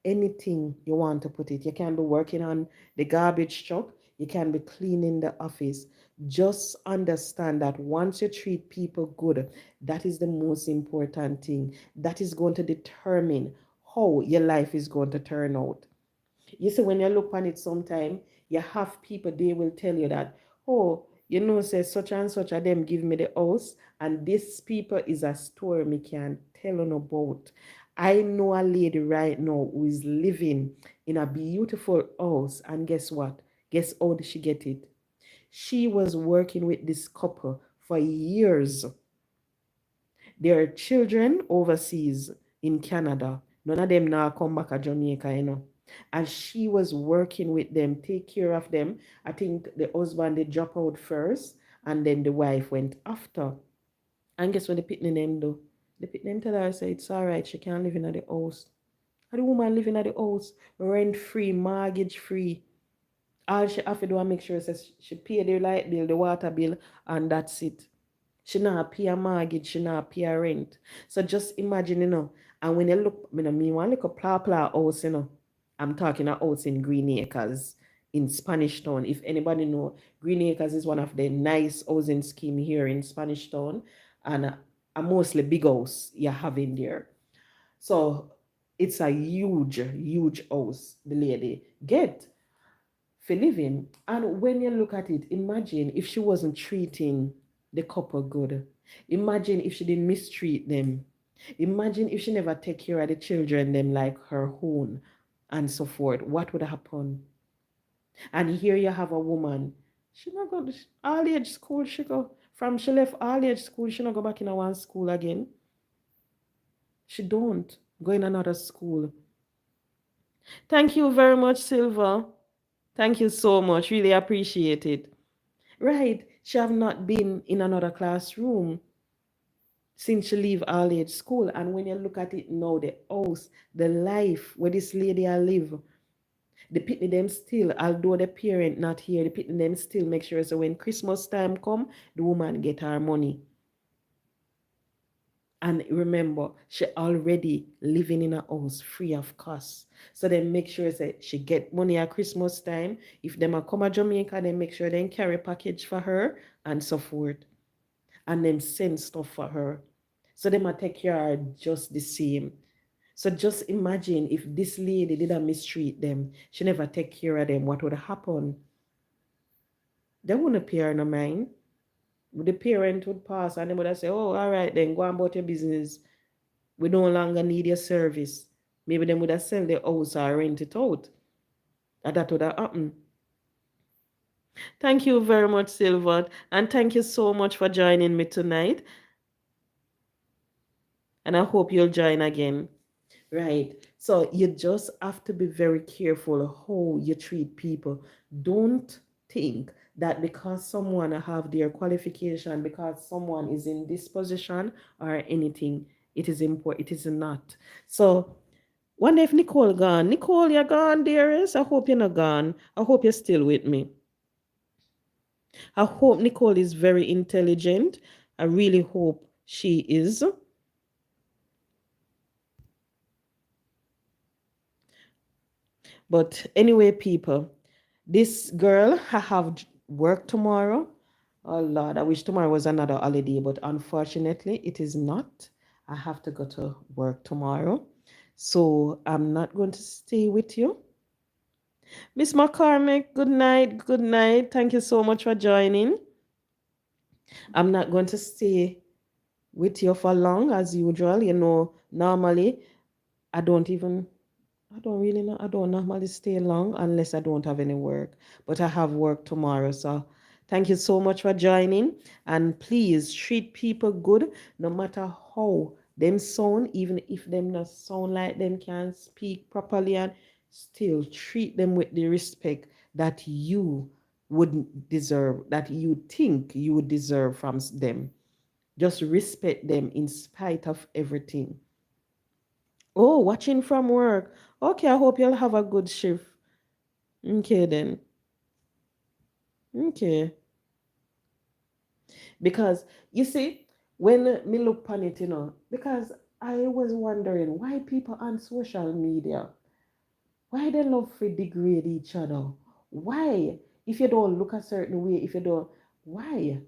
Anything you want to put it. You can be working on the garbage truck. You can be cleaning the office. Just understand that once you treat people good, that is the most important thing. That is going to determine how your life is going to turn out. You see, when you look on it sometime, you have people, they will tell you that, oh, say such and such of them give me the house, and this people is a story me can tell on about. I know a lady right now who is living in a beautiful house, and guess what? Guess how did she get it? She was working with this couple for years. Their children overseas in Canada. None of them now come back to Jamaica. And she was working with them, take care of them. I think the husband did drop out first, and then the wife went after. And guess what the pitney name do? The pitney tell her, say it's all right, she can't live in the house. And the woman living at the house, rent free, mortgage free. All she have to do is make sure says she pay the light bill, the water bill, and that's it. She not pay a mortgage, she not pay a rent. So just imagine, and when you look, me want look a pla house, I'm talking a house in Green Acres in Spanish Town. If anybody know, Green Acres is one of the nice housing scheme here in Spanish Town, and a mostly big house you have in there. So it's a huge, huge house the lady get for living. And when you look at it, imagine if she wasn't treating the couple good. Imagine if she didn't mistreat them. Imagine if she never take care of the children them like her own and so forth. What would happen? And here you have a woman. She not go to all age school. She go from she left all age school. She not go back in a one school again. She don't go in another school. Thank you very much, Silva. Thank you so much. Really appreciate it. Right. She have not been in another classroom since she leave all age school. And when you look at it now, the house, the life where this lady I live, the pitney them still, although the parent not here, the pitney them still make sure so when Christmas time come, the woman get her money. And remember, she already living in a house free of cost. So they make sure that she get money at Christmas time. If them a come to Jamaica, they make sure they carry package for her and so forth. And them send stuff for her. So they might take care of her just the same. So just imagine if this lady didn't mistreat them, she never take care of them, what would happen? They wouldn't pay her no mind. The parent would pass and they would say, oh, all right, then go on about your business. We no longer need your service. Maybe they would have sell the house or rent it out. And that would have happened. Thank you very much, Silver. And thank you so much for joining me tonight. And I hope you'll join again. Right. So you just have to be very careful how you treat people. Don't think that because someone have their qualification, because someone is in this position or anything, it is important. It is not. So wonder if Nicole gone. Nicole, you're gone, dearest. I hope you're not gone. I hope you're still with me. I hope Nicole is very intelligent. I really hope she is. But anyway, people, this girl I have work tomorrow. Oh Lord, I wish tomorrow was another holiday, but unfortunately it is not. I have to go to work tomorrow. So I'm not going to stay with you. Miss McCormick, good night. Good night. Thank you so much for joining. I'm not going to stay with you for long as usual. You know, normally I don't even I don't really know. I don't normally stay long unless I don't have any work. But I have work tomorrow. So thank you so much for joining. And please treat people good no matter how them sound, even if them not sound like them can speak properly, and still treat them with the respect that you would deserve, that you think you would deserve from them. Just respect them in spite of everything. Oh, watching from work. Okay, I hope you'll have a good shift. Okay, then. Okay. Because you see, when me look on it, because I was wondering why people on social media, why they love to degrade each other. Why? If you don't look a certain way, if you don't, why?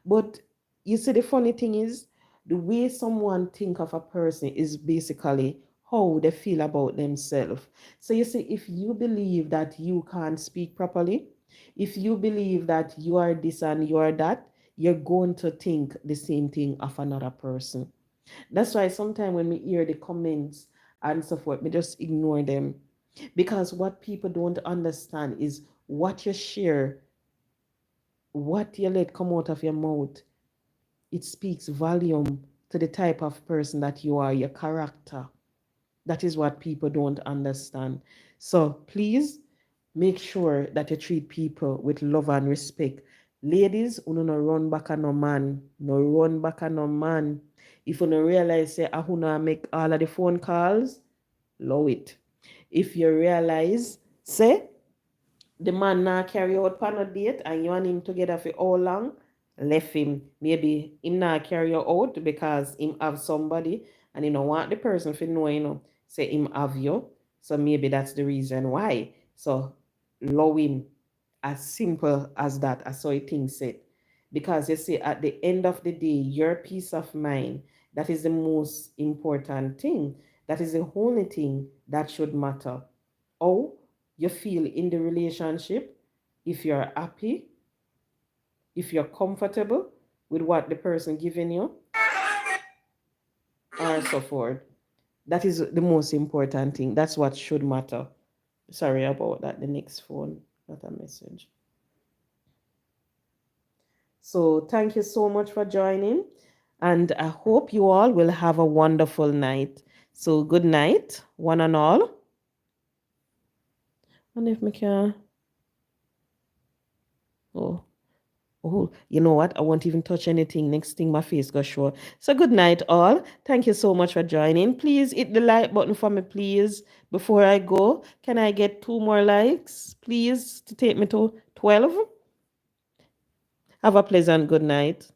But you see, the funny thing is, the way someone think of a person is basically how they feel about themselves. So you see, if you believe that you can't speak properly, if you believe that you are this and you are that, you're going to think the same thing of another person. That's why sometimes when we hear the comments and so forth, we just ignore them. Because what people don't understand is what you share, what you let come out of your mouth, it speaks volume to the type of person that you are, your character. That is what people don't understand. So please make sure that you treat people with love and respect. Ladies, you no run back on no man. No run back on no man. If you no realize say I make all of the phone calls, low it. If you realize, say the man now carry out pan a date and you and him together for how long, left him. Maybe him not carry you out because him have somebody and he don't want the person to know, say him have you. So maybe that's the reason why. So love him, as simple as that, as how he thinks it. Because you see, at the end of the day, your peace of mind, that is the most important thing. That is the only thing that should matter. How you feel in the relationship, if you're happy, if you're comfortable with what the person giving you, or so forth. That is the most important thing. That's what should matter. Sorry about that. The next phone got a message. So thank you so much for joining. And I hope you all will have a wonderful night. So good night, one and all. And if me can. Oh. Oh, you know what? I won't even touch anything. Next thing my face goes show. So good night, all. Thank you so much for joining. Please hit the like button for me, please. Before I go, can I get 2 more likes, please, to take me to 12? Have a pleasant good night.